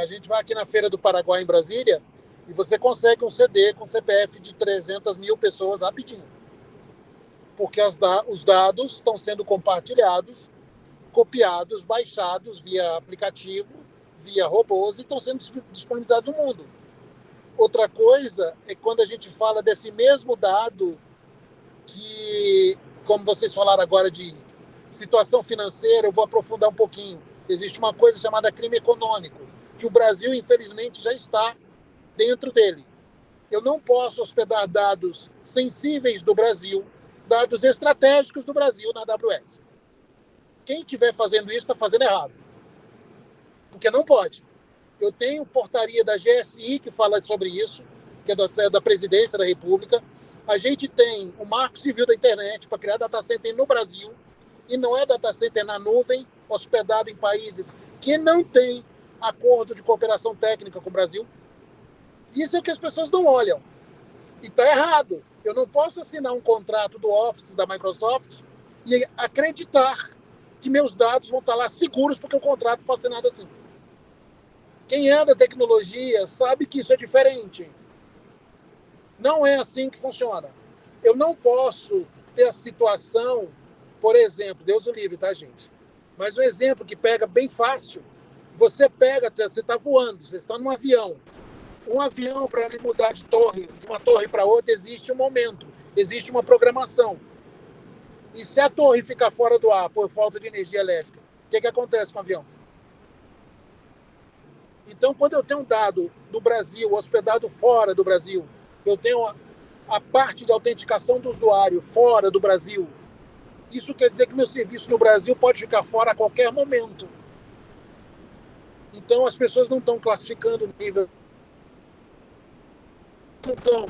a gente vai aqui na Feira do Paraguai, em Brasília, e você consegue um CD com CPF de 300 mil pessoas rapidinho. Porque os dados estão sendo compartilhados, copiados, baixados via aplicativo, via robôs, e estão sendo disponibilizados no mundo. Outra coisa é quando a gente fala desse mesmo dado que, como vocês falaram agora de situação financeira, eu vou aprofundar um pouquinho. Existe uma coisa chamada crime econômico, que o Brasil, infelizmente, já está dentro dele. Eu não posso hospedar dados sensíveis do Brasil, dados estratégicos do Brasil na AWS. Quem estiver fazendo isso está fazendo errado. Porque não pode. Eu tenho portaria da GSI que fala sobre isso, que é da Presidência da República. A gente tem o Marco Civil da Internet para criar data center no Brasil, e não é data center na nuvem, hospedado em países que não têm acordo de cooperação técnica com o Brasil. Isso é o que as pessoas não olham. E está errado. Eu não posso assinar um contrato do Office da Microsoft e acreditar que meus dados vão estar lá seguros porque o contrato foi assinado assim. Quem é da tecnologia sabe que isso é diferente. Não é assim que funciona. Eu não posso ter a situação, por exemplo, Deus o livre, tá, gente? Mas um exemplo que pega bem fácil Você pega, você está voando, você está num avião. Um avião, para ele mudar de uma torre para outra, existe um momento, existe uma programação. E se a torre ficar fora do ar por falta de energia elétrica, o que acontece com o avião? Então, quando eu tenho um dado do Brasil hospedado fora do Brasil, eu tenho a parte de autenticação do usuário fora do Brasil, isso quer dizer que meu serviço no Brasil pode ficar fora a qualquer momento. Então, as pessoas não estão classificando o nível, não estão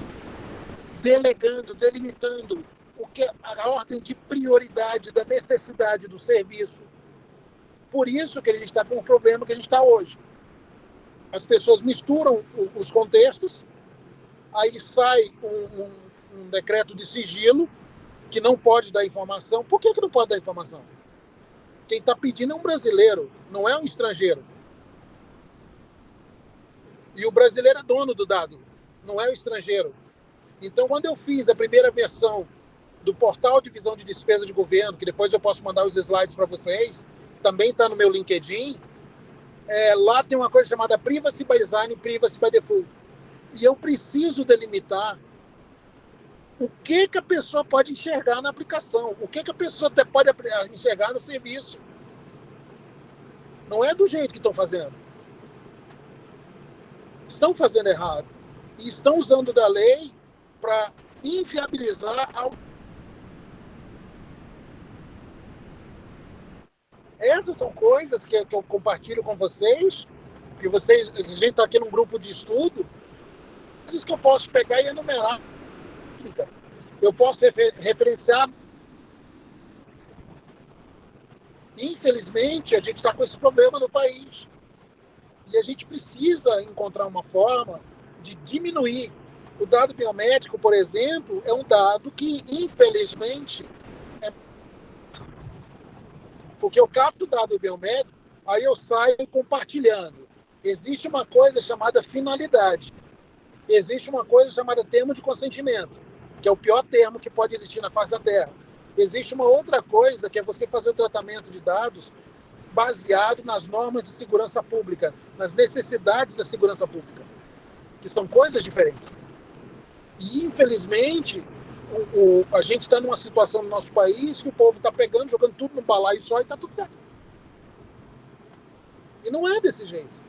delegando, delimitando o que a ordem de prioridade da necessidade do serviço. Por isso que a gente está com o problema que a gente está hoje. As pessoas misturam os contextos, aí sai um decreto de sigilo que não pode dar informação. Por que não pode dar informação? Quem está pedindo é um brasileiro, não é um estrangeiro. E o brasileiro é dono do dado, não é o estrangeiro. Então, quando eu fiz a primeira versão do portal de visão de despesa de governo, que depois eu posso mandar os slides para vocês, também está no meu LinkedIn, lá tem uma coisa chamada Privacy by Design e Privacy by Default. E eu preciso delimitar o que a pessoa pode enxergar na aplicação, o que a pessoa pode enxergar no serviço. Não é do jeito que estão fazendo. Estão fazendo errado. E estão usando da lei para inviabilizar Essas são coisas que eu compartilho com vocês, que a gente está aqui num grupo de estudo, coisas que eu posso pegar e enumerar. Eu posso referenciar. Infelizmente, a gente está com esse problema no país. E a gente precisa encontrar uma forma de diminuir. O dado biométrico, por exemplo, é um dado que, infelizmente, porque eu capto o dado biométrico, aí eu saio compartilhando. Existe uma coisa chamada finalidade. Existe uma coisa chamada termo de consentimento, que é o pior termo que pode existir na face da Terra. Existe uma outra coisa, que é você fazer o tratamento de dados baseado nas normas de segurança pública, nas necessidades da segurança pública, que são coisas diferentes. E, infelizmente, a gente está numa situação no nosso país que o povo está pegando, jogando tudo no balaio só e está tudo certo. E não é desse jeito.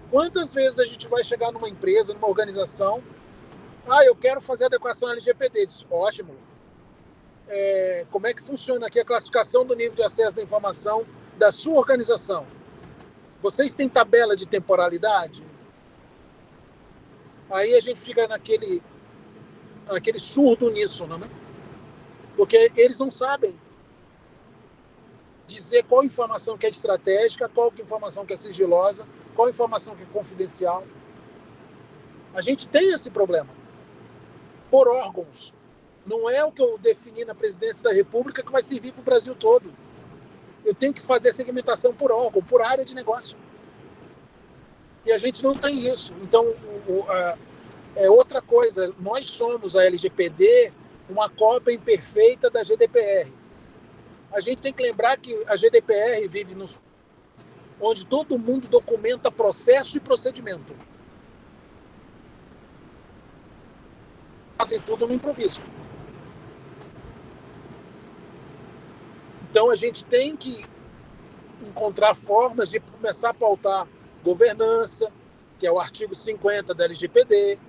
Quantas vezes a gente vai chegar numa empresa, numa organização, eu quero fazer adequação LGPD. Diz, ótimo. Como é que funciona aqui a classificação do nível de acesso da informação da sua organização? Vocês têm tabela de temporalidade? Aí a gente fica naquele surdo uníssono, né? Porque eles não sabem dizer qual informação que é estratégica, qual informação que é sigilosa, qual informação que é confidencial. A gente tem esse problema. Por órgãos. Não é o que eu defini na presidência da República que vai servir para o Brasil todo. Eu tenho que fazer segmentação por órgão, por área de negócio. E a gente não tem isso. Então, outra coisa. Nós somos, a LGPD, uma cópia imperfeita da GDPR. A gente tem que lembrar que a GDPR vive onde todo mundo documenta processo e procedimento. Fazem tudo no improviso. Então, a gente tem que encontrar formas de começar a pautar governança, que é o artigo 50 da LGPD.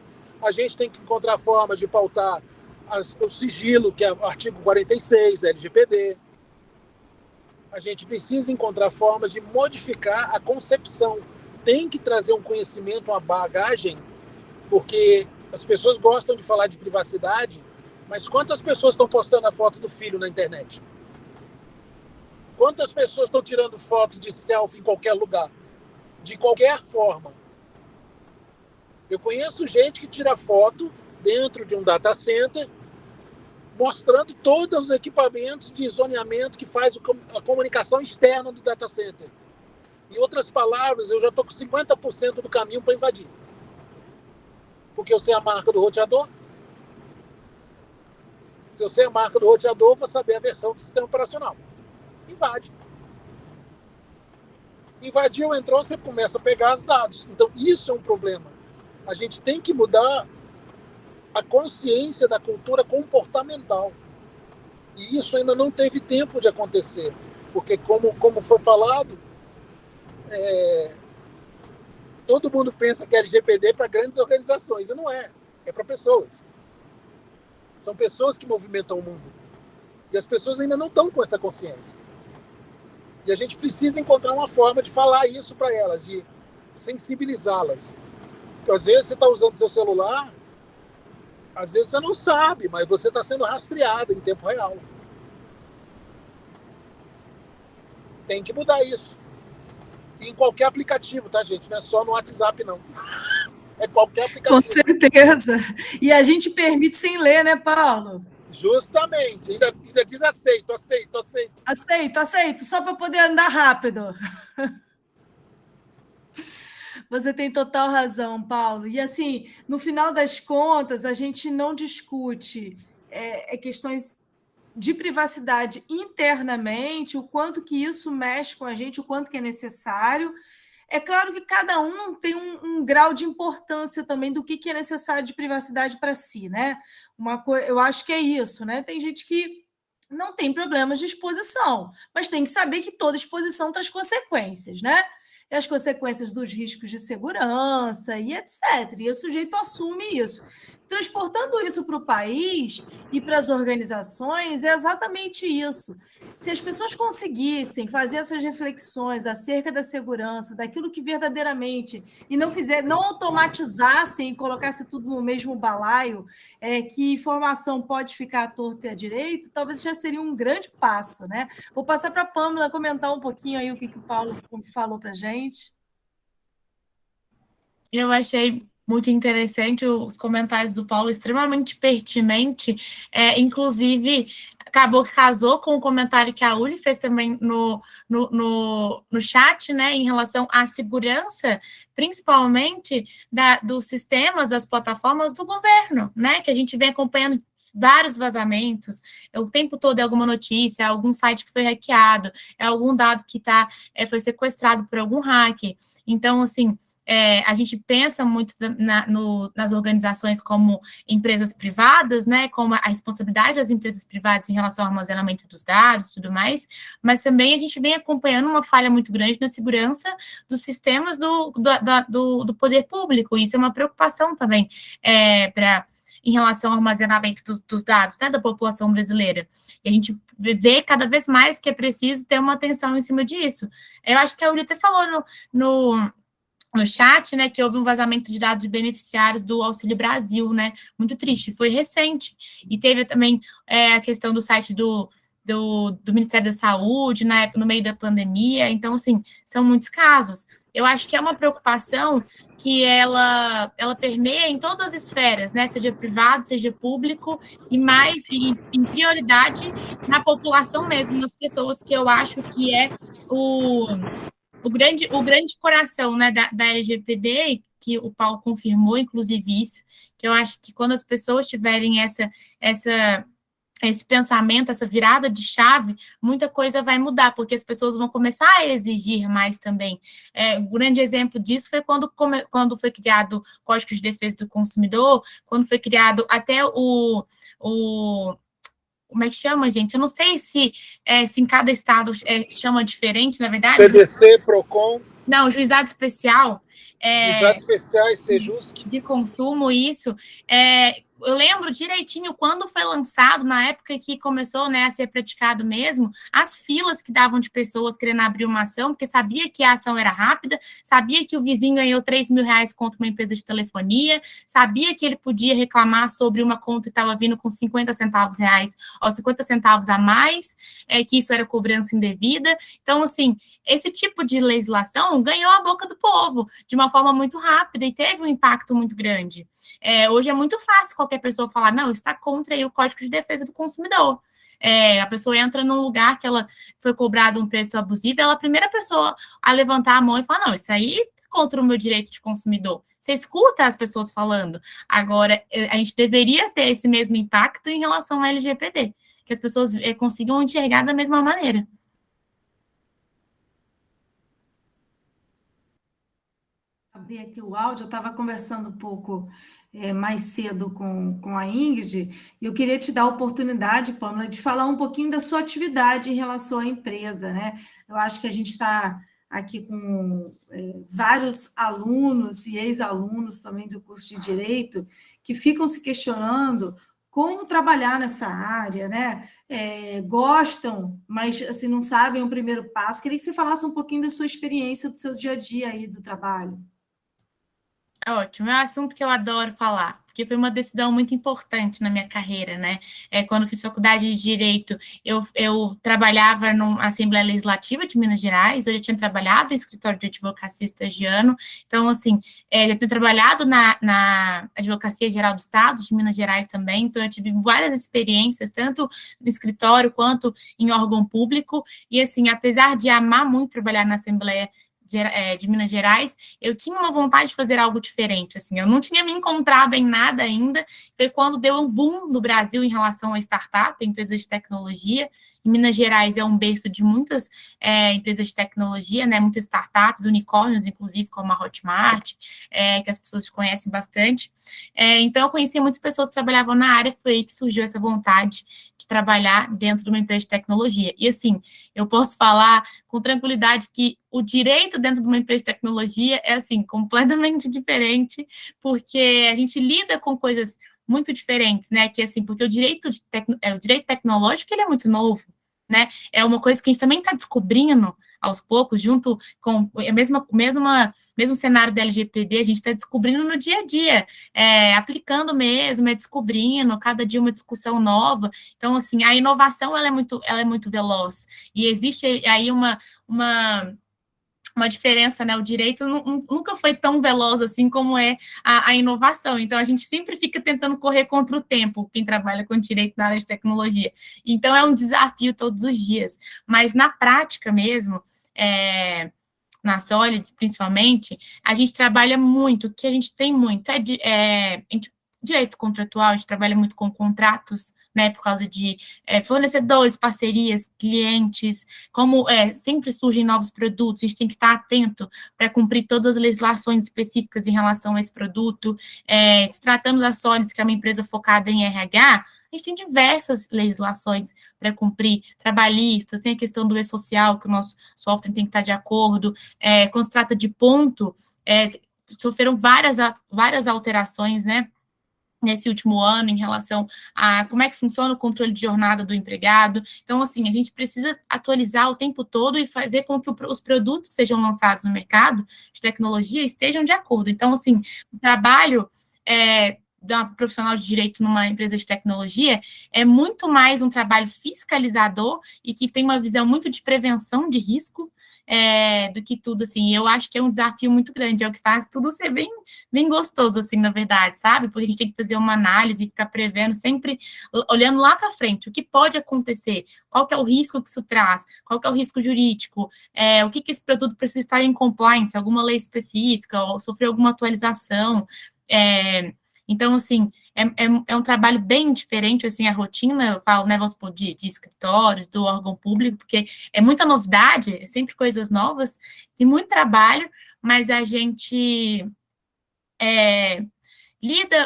A gente tem que encontrar formas de pautar o sigilo, que é o artigo 46 da LGPD. A gente precisa encontrar formas de modificar a concepção. Tem que trazer um conhecimento, uma bagagem, porque as pessoas gostam de falar de privacidade, mas quantas pessoas estão postando a foto do filho na internet? Quantas pessoas estão tirando foto de selfie em qualquer lugar? De qualquer forma. Eu conheço gente que tira foto dentro de um data center, mostrando todos os equipamentos de zoneamento que faz a comunicação externa do data center. Em outras palavras, eu já estou com 50% do caminho para invadir. Porque eu sei a marca do roteador. Se eu sei a marca do roteador, eu vou saber a versão do sistema operacional. Invade. Invadiu, entrou, você começa a pegar os dados. Então, isso é um problema. A gente tem que mudar a consciência da cultura comportamental. E isso ainda não teve tempo de acontecer. Porque, como foi falado, todo mundo pensa que LGPD é para grandes organizações. E não é. É para pessoas. São pessoas que movimentam o mundo. E as pessoas ainda não estão com essa consciência. E a gente precisa encontrar uma forma de falar isso para elas, de sensibilizá-las. Porque às vezes você está usando seu celular, às vezes você não sabe, mas você está sendo rastreado em tempo real. Tem que mudar isso. E em qualquer aplicativo, tá, gente? Não é só no WhatsApp, não. É qualquer aplicativo. Com certeza. E a gente permite sem ler, né, Paulo? Justamente. Ainda diz aceito. Aceito, só para poder andar rápido. Você tem total razão, Paulo. E, assim, no final das contas, a gente não discute questões de privacidade internamente, o quanto que isso mexe com a gente, o quanto que é necessário. É claro que cada um tem um grau de importância também do que é necessário de privacidade para si, né? Eu acho que é isso, né? Tem gente que não tem problemas de exposição, mas tem que saber que toda exposição traz consequências, né? E as consequências dos riscos de segurança e etc. E o sujeito assume isso. Transportando isso para o país e para as organizações, é exatamente isso. Se as pessoas conseguissem fazer essas reflexões acerca da segurança, daquilo que verdadeiramente, e não automatizassem e colocassem tudo no mesmo balaio, que informação pode ficar à torta e à direito, talvez já seria um grande passo, né? Vou passar para a Pâmela comentar um pouquinho aí o que o Paulo falou para a gente. Eu achei muito interessante os comentários do Paulo, extremamente pertinente. Inclusive, acabou que casou com o comentário que a Uli fez também no chat, né, em relação à segurança, principalmente dos sistemas, das plataformas do governo, né, que a gente vem acompanhando vários vazamentos, o tempo todo é alguma notícia, algum site que foi hackeado, é algum dado que foi sequestrado por algum hacker. Então, assim, a gente pensa muito nas organizações como empresas privadas, né, como a responsabilidade das empresas privadas em relação ao armazenamento dos dados e tudo mais, mas também a gente vem acompanhando uma falha muito grande na segurança dos sistemas do poder público. Isso é uma preocupação também em relação ao armazenamento dos dados, né, da população brasileira. E a gente vê cada vez mais que é preciso ter uma atenção em cima disso. Eu acho que a Uli até falou no chat, né, que houve um vazamento de dados de beneficiários do Auxílio Brasil, né, muito triste, foi recente, e teve também a questão do site do Ministério da Saúde, no meio da pandemia, então, assim, são muitos casos. Eu acho que é uma preocupação que ela permeia em todas as esferas, né, seja privado, seja público, e em prioridade na população mesmo, nas pessoas, que eu acho que é o grande coração, né, da LGPD, que o Paulo confirmou, inclusive, isso, que eu acho que quando as pessoas tiverem esse pensamento, essa virada de chave, muita coisa vai mudar, porque as pessoas vão começar a exigir mais também. Um grande exemplo disso foi quando foi criado o Código de Defesa do Consumidor, quando foi criado até como é que chama, gente? Eu não sei se em cada estado chama diferente, na verdade. CDC, PROCON. Não, Juizado Especial. Juizados Especiais, Sejusc. De consumo, isso. Eu lembro direitinho quando foi lançado, na época que começou, né, a ser praticado mesmo, as filas que davam de pessoas querendo abrir uma ação, porque sabia que a ação era rápida, sabia que o vizinho ganhou R$3.000 contra uma empresa de telefonia, sabia que ele podia reclamar sobre uma conta que estava vindo com 50 centavos reais, ou 50 centavos a mais, que isso era cobrança indevida. Então, assim, esse tipo de legislação ganhou a boca do povo de uma forma muito rápida e teve um impacto muito grande. Hoje é muito fácil qualquer pessoa falar, não, está contra aí o Código de Defesa do Consumidor. A pessoa entra num lugar que ela foi cobrado um preço abusivo, ela é a primeira pessoa a levantar a mão e falar, não, isso aí é contra o meu direito de consumidor. Você escuta as pessoas falando. Agora, a gente deveria ter esse mesmo impacto em relação ao LGPD, que as pessoas consigam enxergar da mesma maneira. abrir aqui o áudio, eu estava conversando um pouco mais cedo com a Ingrid, e eu queria te dar a oportunidade, Pâmela, de falar um pouquinho da sua atividade em relação à empresa, né? Eu acho que a gente está aqui com vários alunos e ex-alunos também do curso de Direito que ficam se questionando como trabalhar nessa área, né? Gostam, mas assim, não sabem o primeiro passo. Queria que você falasse um pouquinho da sua experiência, do seu dia a dia aí do trabalho. Ótimo, é um assunto que eu adoro falar, porque foi uma decisão muito importante na minha carreira, né? Quando eu fiz faculdade de Direito, eu trabalhava na Assembleia Legislativa de Minas Gerais, eu já tinha trabalhado no escritório de advocacia estagiano, então, assim, já tinha trabalhado na Advocacia Geral do Estado de Minas Gerais também, então eu tive várias experiências, tanto no escritório quanto em órgão público, e, assim, apesar de amar muito trabalhar na Assembleia de Minas Gerais, eu tinha uma vontade de fazer algo diferente, assim, eu não tinha me encontrado em nada ainda, foi quando deu um boom no Brasil em relação a startup, empresas de tecnologia. Em Minas Gerais é um berço de muitas empresas de tecnologia, né, muitas startups, unicórnios, inclusive, como a Hotmart, que as pessoas conhecem bastante. Então, eu conhecia muitas pessoas que trabalhavam na área, foi aí que surgiu essa vontade de trabalhar dentro de uma empresa de tecnologia. E, assim, eu posso falar com tranquilidade que o direito dentro de uma empresa de tecnologia é, assim, completamente diferente, porque a gente lida com coisas muito diferentes, né, que assim, porque o direito tecnológico, ele é muito novo, né, é uma coisa que a gente também está descobrindo aos poucos, junto com mesmo cenário da LGPD, a gente está descobrindo no dia a dia, aplicando mesmo, descobrindo, cada dia uma discussão nova. Então, assim, a inovação, ela é muito veloz, e existe aí uma diferença, né? O direito nunca foi tão veloz assim como é a inovação. Então, a gente sempre fica tentando correr contra o tempo, quem trabalha com direito na área de tecnologia. Então, é um desafio todos os dias. Mas, na prática mesmo, na Solids, principalmente, a gente trabalha muito, o que a gente tem muito direito contratual, a gente trabalha muito com contratos, né, por causa de fornecedores, parcerias, clientes, como sempre surgem novos produtos, a gente tem que estar atento para cumprir todas as legislações específicas em relação a esse produto. Se tratando da Solids, que é uma empresa focada em RH, a gente tem diversas legislações para cumprir, trabalhistas, tem a questão do e-social, que o nosso software tem que estar de acordo, quando se trata de ponto, sofreram várias alterações, né, nesse último ano, em relação a como é que funciona o controle de jornada do empregado. Então, assim, a gente precisa atualizar o tempo todo e fazer com que os produtos que sejam lançados no mercado de tecnologia estejam de acordo. Então, assim, o trabalho da profissional de direito numa empresa de tecnologia é muito mais um trabalho fiscalizador e que tem uma visão muito de prevenção de risco do que tudo, assim. Eu acho que é um desafio muito grande, é o que faz tudo ser bem, bem gostoso, assim, na verdade, sabe? Porque a gente tem que fazer uma análise e ficar prevendo, sempre olhando lá para frente, o que pode acontecer, qual que é o risco que isso traz, qual que é o risco jurídico, o que esse produto precisa estar em compliance, alguma lei específica, ou sofrer alguma atualização, então, assim, é um trabalho bem diferente, assim, a rotina, eu falo, né, vamos supor, de escritórios, do órgão público, porque é muita novidade, é sempre coisas novas, tem muito trabalho, mas a gente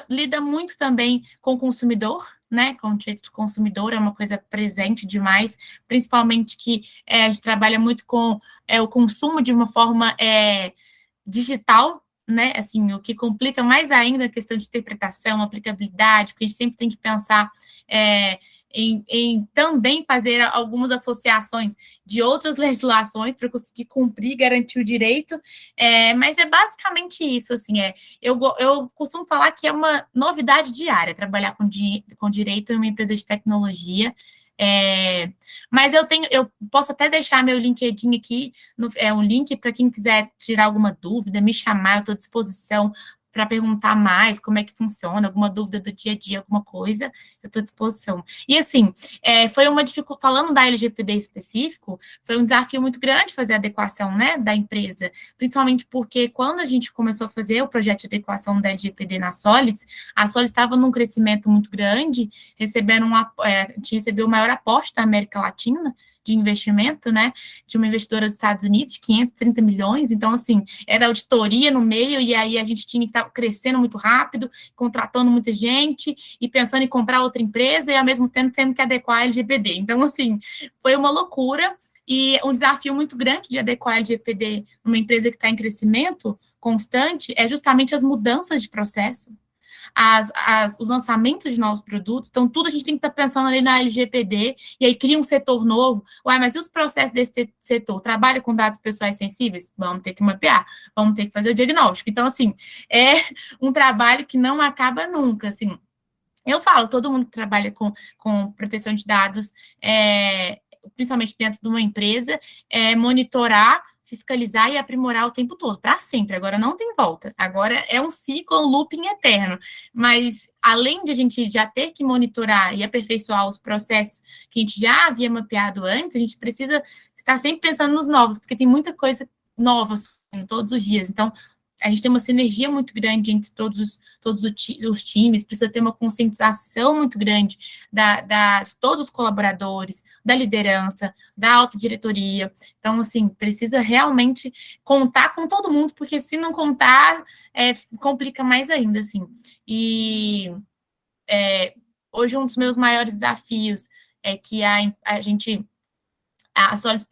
lida muito também com o consumidor, né, com o direito do consumidor, é uma coisa presente demais, principalmente que a gente trabalha muito com o consumo de uma forma digital, né, assim, o que complica mais ainda a questão de interpretação, aplicabilidade, porque a gente sempre tem que pensar em também fazer algumas associações de outras legislações para conseguir cumprir e garantir o direito, mas é basicamente isso, assim, eu costumo falar que é uma novidade diária trabalhar com direito em uma empresa de tecnologia. Mas eu posso até deixar meu LinkedIn aqui, um link para quem quiser tirar alguma dúvida, me chamar, eu estou à disposição para perguntar mais como é que funciona, alguma dúvida do dia a dia, alguma coisa, eu estou à disposição. E assim, foi uma dificuldade, falando da LGPD específico, foi um desafio muito grande fazer a adequação, né, da empresa, principalmente porque quando a gente começou a fazer o projeto de adequação da LGPD na Solids, a Solids estava num crescimento muito grande, a gente recebeu o maior aporte da América Latina de investimento, né, de uma investidora dos Estados Unidos, 530 milhões, então, assim, era auditoria no meio, e aí a gente tinha que estar crescendo muito rápido, contratando muita gente, e pensando em comprar outra empresa, e ao mesmo tempo tendo que adequar a LGPD. Então, assim, foi uma loucura, e um desafio muito grande de adequar a LGPD numa empresa que está em crescimento constante é justamente as mudanças de processo, os lançamentos de novos produtos. Então, tudo a gente tem que estar pensando ali na LGPD, e aí cria um setor novo. Ué, mas e os processos desse setor? Trabalha com dados pessoais sensíveis? Vamos ter que mapear, vamos ter que fazer o diagnóstico. Então, assim, é um trabalho que não acaba nunca, assim. Eu falo, todo mundo que trabalha com proteção de dados, principalmente dentro de uma empresa, monitorar, fiscalizar e aprimorar o tempo todo, para sempre. Agora não tem volta. Agora é um ciclo, um looping eterno. Mas, além de a gente já ter que monitorar e aperfeiçoar os processos que a gente já havia mapeado antes, a gente precisa estar sempre pensando nos novos, porque tem muita coisa nova todos os dias. Então, a gente tem uma sinergia muito grande entre todos os times, precisa ter uma conscientização muito grande de todos os colaboradores, da liderança, da alta diretoria. Então, assim, precisa realmente contar com todo mundo, porque se não contar, complica mais ainda, assim. E hoje um dos meus maiores desafios é que a Solis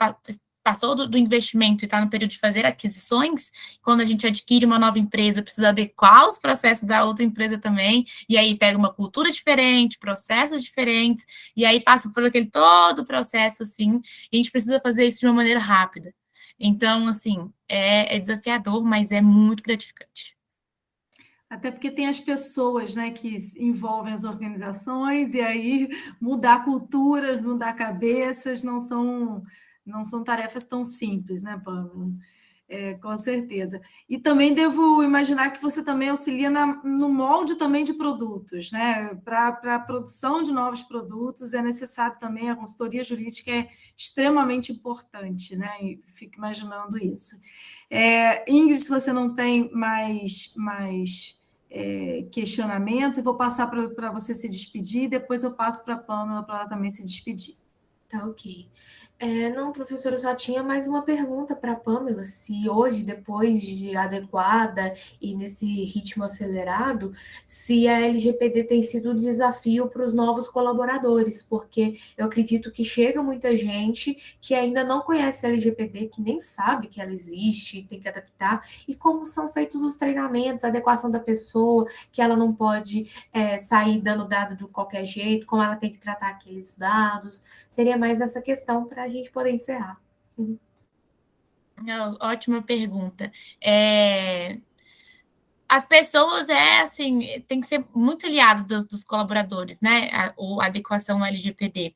passou do investimento e está no período de fazer aquisições. Quando a gente adquire uma nova empresa, precisa adequar os processos da outra empresa também, e aí pega uma cultura diferente, processos diferentes, e aí passa por aquele todo o processo, assim, e a gente precisa fazer isso de uma maneira rápida. Então, assim, é desafiador, mas é muito gratificante. Até porque tem as pessoas, né, que envolvem as organizações, e aí mudar culturas, mudar cabeças, não são tarefas tão simples, né, Pamela? Com certeza. E também devo imaginar que você também auxilia no molde também de produtos, né? Para a produção de novos produtos é necessário também, a consultoria jurídica é extremamente importante, né? E fico imaginando isso. Ingrid, se você não tem mais questionamentos, eu vou passar para você se despedir, depois eu passo para a Pamela para ela também se despedir. Tá, ok. Não, professora, eu só tinha mais uma pergunta para a Pamela, se hoje, depois de adequada e nesse ritmo acelerado, se a LGPD tem sido um desafio para os novos colaboradores, porque eu acredito que chega muita gente que ainda não conhece a LGPD, que nem sabe que ela existe, tem que adaptar, e como são feitos os treinamentos, a adequação da pessoa, que ela não pode sair dando dado de qualquer jeito, como ela tem que tratar aqueles dados. Seria mais essa questão para a gente poder encerrar. Ótima pergunta. As pessoas, assim, tem que ser muito aliado dos colaboradores, né? A adequação ao LGPD.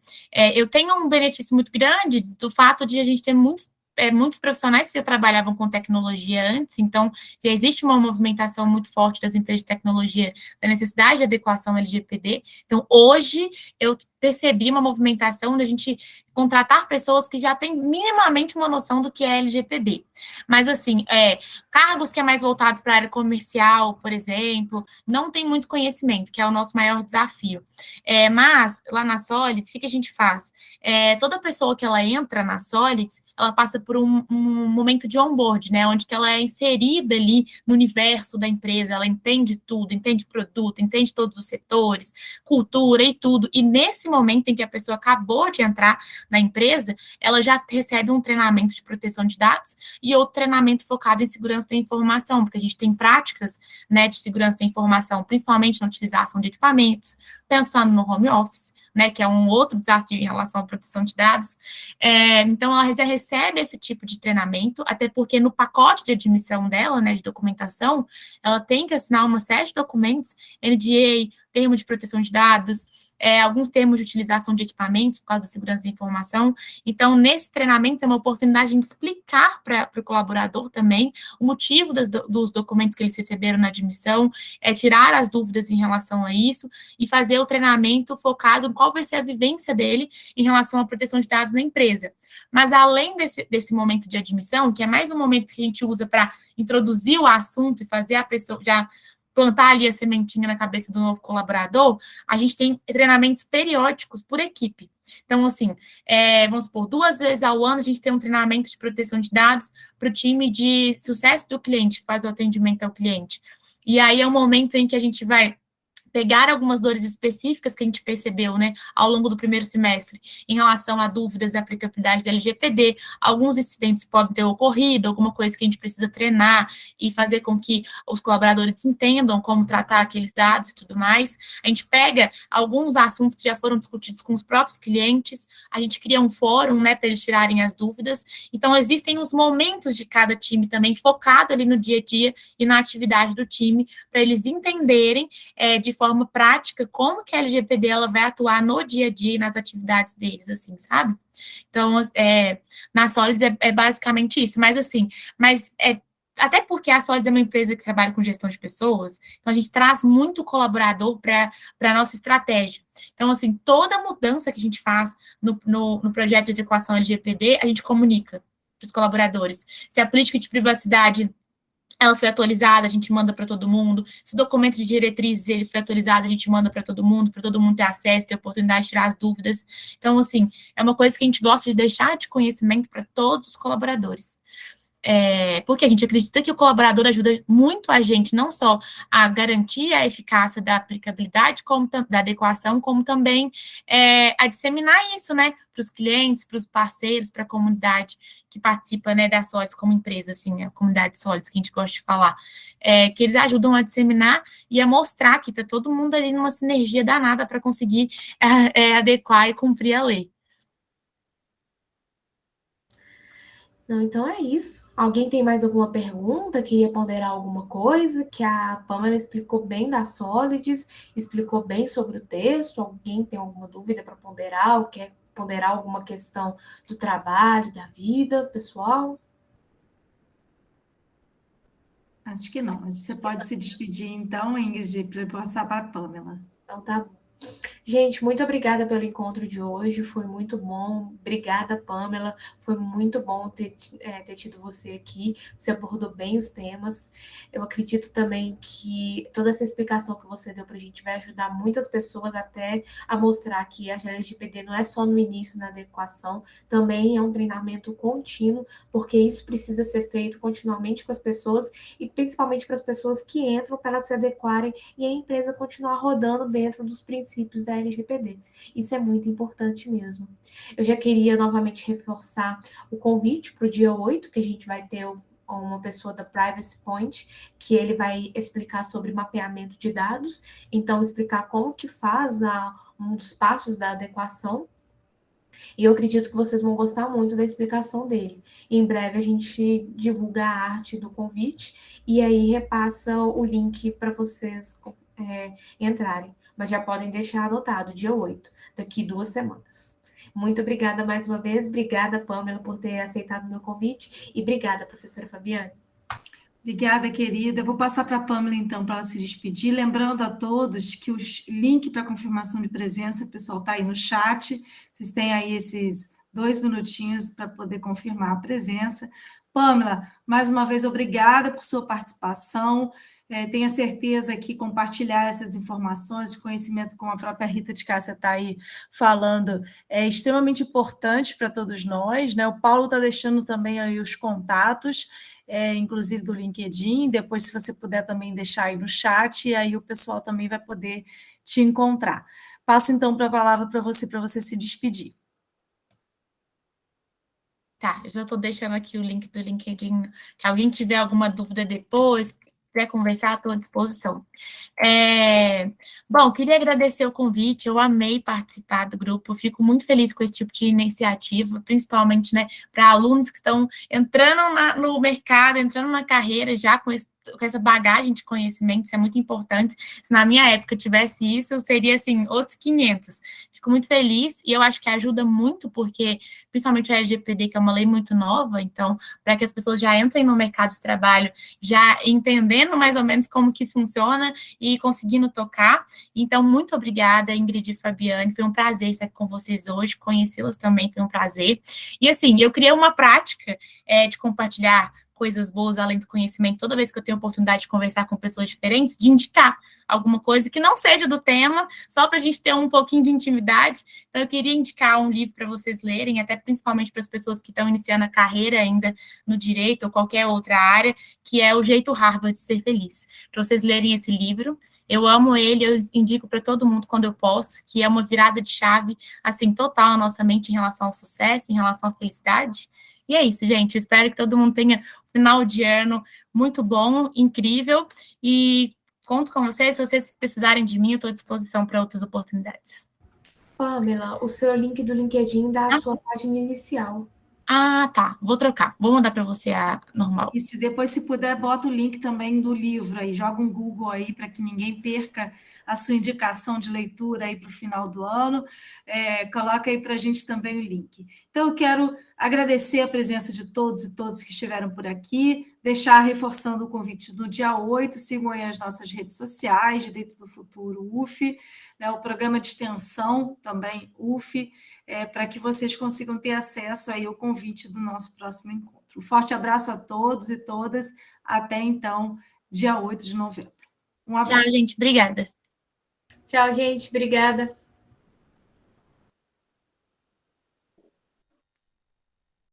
Eu tenho um benefício muito grande do fato de a gente ter muitos profissionais que já trabalhavam com tecnologia antes, então já existe uma movimentação muito forte das empresas de tecnologia da necessidade de adequação ao LGPD. Então, hoje, eu percebi uma movimentação da gente contratar pessoas que já têm minimamente uma noção do que é LGPD. Mas, assim, cargos que é mais voltados para a área comercial, por exemplo, não tem muito conhecimento, que é o nosso maior desafio. Mas, lá na Solids, o que a gente faz? Toda pessoa que ela entra na Solids, ela passa por um momento de onboard, né, onde que ela é inserida ali no universo da empresa, ela entende tudo, entende produto, entende todos os setores, cultura e tudo, e nesse momento em que a pessoa acabou de entrar na empresa, ela já recebe um treinamento de proteção de dados e outro treinamento focado em segurança da informação, porque a gente tem práticas, né, de segurança da informação, principalmente na utilização de equipamentos, pensando no home office, né, que é um outro desafio em relação à proteção de dados. Então, ela já recebe esse tipo de treinamento, até porque no pacote de admissão dela, né, de documentação, ela tem que assinar uma série de documentos, NDA, termo de proteção de dados, alguns termos de utilização de equipamentos por causa da segurança da informação. Então, nesse treinamento, é uma oportunidade de explicar para o colaborador também o motivo dos documentos que eles receberam na admissão, tirar as dúvidas em relação a isso e fazer o treinamento focado em qual vai ser a vivência dele em relação à proteção de dados na empresa. Mas, além desse momento de admissão, que é mais um momento que a gente usa para introduzir o assunto e fazer a pessoa já plantar ali a sementinha na cabeça do novo colaborador, a gente tem treinamentos periódicos por equipe. Então, assim, vamos supor, 2 vezes ao ano a gente tem um treinamento de proteção de dados para o time de sucesso do cliente, que faz o atendimento ao cliente. E aí é um momento em que a gente vai pegar algumas dores específicas que a gente percebeu, né, ao longo do primeiro semestre, em relação a dúvidas da aplicabilidade da LGPD. Alguns incidentes podem ter ocorrido, alguma coisa que a gente precisa treinar e fazer com que os colaboradores entendam como tratar aqueles dados e tudo mais. A gente pega alguns assuntos que já foram discutidos com os próprios clientes, a gente cria um fórum, né, para eles tirarem as dúvidas. Então, existem os momentos de cada time também, focado ali no dia a dia e na atividade do time, para eles entenderem de forma prática como que a LGPD ela vai atuar no dia a dia e nas atividades deles, assim, sabe? Então, na Solids é basicamente isso, mas assim, até porque a Solids é uma empresa que trabalha com gestão de pessoas, então a gente traz muito colaborador para a nossa estratégia. Então, assim, toda mudança que a gente faz no projeto de adequação LGPD, a gente comunica para os colaboradores. Se a política de privacidade ela foi atualizada, a gente manda para todo mundo. Se o documento de diretrizes ele foi atualizado, a gente manda para todo mundo ter acesso, ter oportunidade de tirar as dúvidas. Então, assim, é uma coisa que a gente gosta de deixar de conhecimento para todos os colaboradores. Porque a gente acredita que o colaborador ajuda muito a gente, não só a garantir a eficácia da aplicabilidade, da adequação, como também a disseminar isso, né, para os clientes, para os parceiros, para a comunidade que participa, né, da Solids como empresa, assim, a comunidade Solids, que a gente gosta de falar, que eles ajudam a disseminar e a mostrar que está todo mundo ali numa sinergia danada para conseguir adequar e cumprir a lei. Não, então é isso. Alguém tem mais alguma pergunta? Queria ponderar alguma coisa? Que a Pamela explicou bem da Solids, explicou bem sobre o texto. Alguém tem alguma dúvida para ponderar? Ou quer ponderar alguma questão do trabalho, da vida, pessoal? Acho que não. Você pode se despedir, então, Ingrid, para passar para a Pamela. Então tá bom. Gente, muito obrigada pelo encontro de hoje, foi muito bom. Obrigada, Pamela, foi muito bom ter tido você aqui. Você abordou bem os temas. Eu acredito também que toda essa explicação que você deu para a gente vai ajudar muitas pessoas até a mostrar que a LGPD não é só no início, na adequação, também é um treinamento contínuo, porque isso precisa ser feito continuamente com as pessoas e principalmente para as pessoas que entram para se adequarem e a empresa continuar rodando dentro dos princípios da LGPD. Isso é muito importante mesmo. Eu já queria novamente reforçar o convite para o dia 8, que a gente vai ter uma pessoa da Privacy Point, que ele vai explicar sobre mapeamento de dados, então explicar como que faz um dos passos da adequação. E eu acredito que vocês vão gostar muito da explicação dele. Em breve a gente divulga a arte do convite e aí repassa o link para vocês entrarem. Mas já podem deixar anotado, dia 8, daqui 2 semanas. Muito obrigada mais uma vez. Obrigada, Pamela, por ter aceitado o meu convite. E obrigada, professora Fabiane. Obrigada, querida. Eu vou passar para a Pamela, então, para ela se despedir. Lembrando a todos que o link para confirmação de presença, pessoal, está aí no chat. Vocês têm aí esses 2 minutinhos para poder confirmar a presença. Pamela, mais uma vez, obrigada por sua participação. Tenha certeza que compartilhar essas informações, esse conhecimento, como a própria Rita de Cássia está aí falando, é extremamente importante para todos nós, né? O Paulo está deixando também aí os contatos, inclusive do LinkedIn, depois se você puder também deixar aí no chat, e aí o pessoal também vai poder te encontrar. Passo então para a palavra para você se despedir. Tá, eu já estou deixando aqui o link do LinkedIn, se alguém tiver alguma dúvida depois, quiser conversar, estou à disposição. Bom, queria agradecer o convite, eu amei participar do grupo, eu fico muito feliz com esse tipo de iniciativa, principalmente, né, para alunos que estão entrando no mercado, entrando na carreira já com essa bagagem de conhecimento, isso é muito importante. Se na minha época tivesse isso, eu seria, assim, outros 500. Fico muito feliz e eu acho que ajuda muito, porque, principalmente a LGPD, que é uma lei muito nova, então, para que as pessoas já entrem no mercado de trabalho, já entendendo mais ou menos como que funciona e conseguindo tocar. Então, muito obrigada, Ingrid e Fabiane, foi um prazer estar aqui com vocês hoje, conhecê-las também foi um prazer. E, assim, eu criei uma prática de compartilhar coisas boas além do conhecimento, toda vez que eu tenho oportunidade de conversar com pessoas diferentes, de indicar alguma coisa que não seja do tema, só para a gente ter um pouquinho de intimidade. Então, eu queria indicar um livro para vocês lerem, até principalmente para as pessoas que estão iniciando a carreira ainda no direito ou qualquer outra área, que é O Jeito Harvard de Ser Feliz. Para vocês lerem esse livro. Eu amo ele, eu indico para todo mundo quando eu posso, que é uma virada de chave, assim, total na nossa mente em relação ao sucesso, em relação à felicidade. E é isso, gente. Espero que todo mundo tenha um final de ano muito bom, incrível. E conto com vocês. Se vocês precisarem de mim, eu estou à disposição para outras oportunidades. Pamela, o seu link do LinkedIn dá a sua página inicial. Ah, tá. Vou trocar. Vou mandar para você a normal. Isso, depois, se puder, bota o link também do livro aí, joga um Google aí para que ninguém perca a sua indicação de leitura aí para o final do ano. Coloca aí para a gente também o link. Então, eu quero agradecer a presença de todos e todas que estiveram por aqui, deixar reforçando o convite do dia 8, sigam aí as nossas redes sociais, Direito do Futuro, UF, né, o programa de extensão também, UF, para que vocês consigam ter acesso aí ao convite do nosso próximo encontro. Um forte abraço a todos e todas. Até, então, dia 8 de novembro. Um abraço. Tchau, gente. Obrigada. Tchau, gente. Obrigada.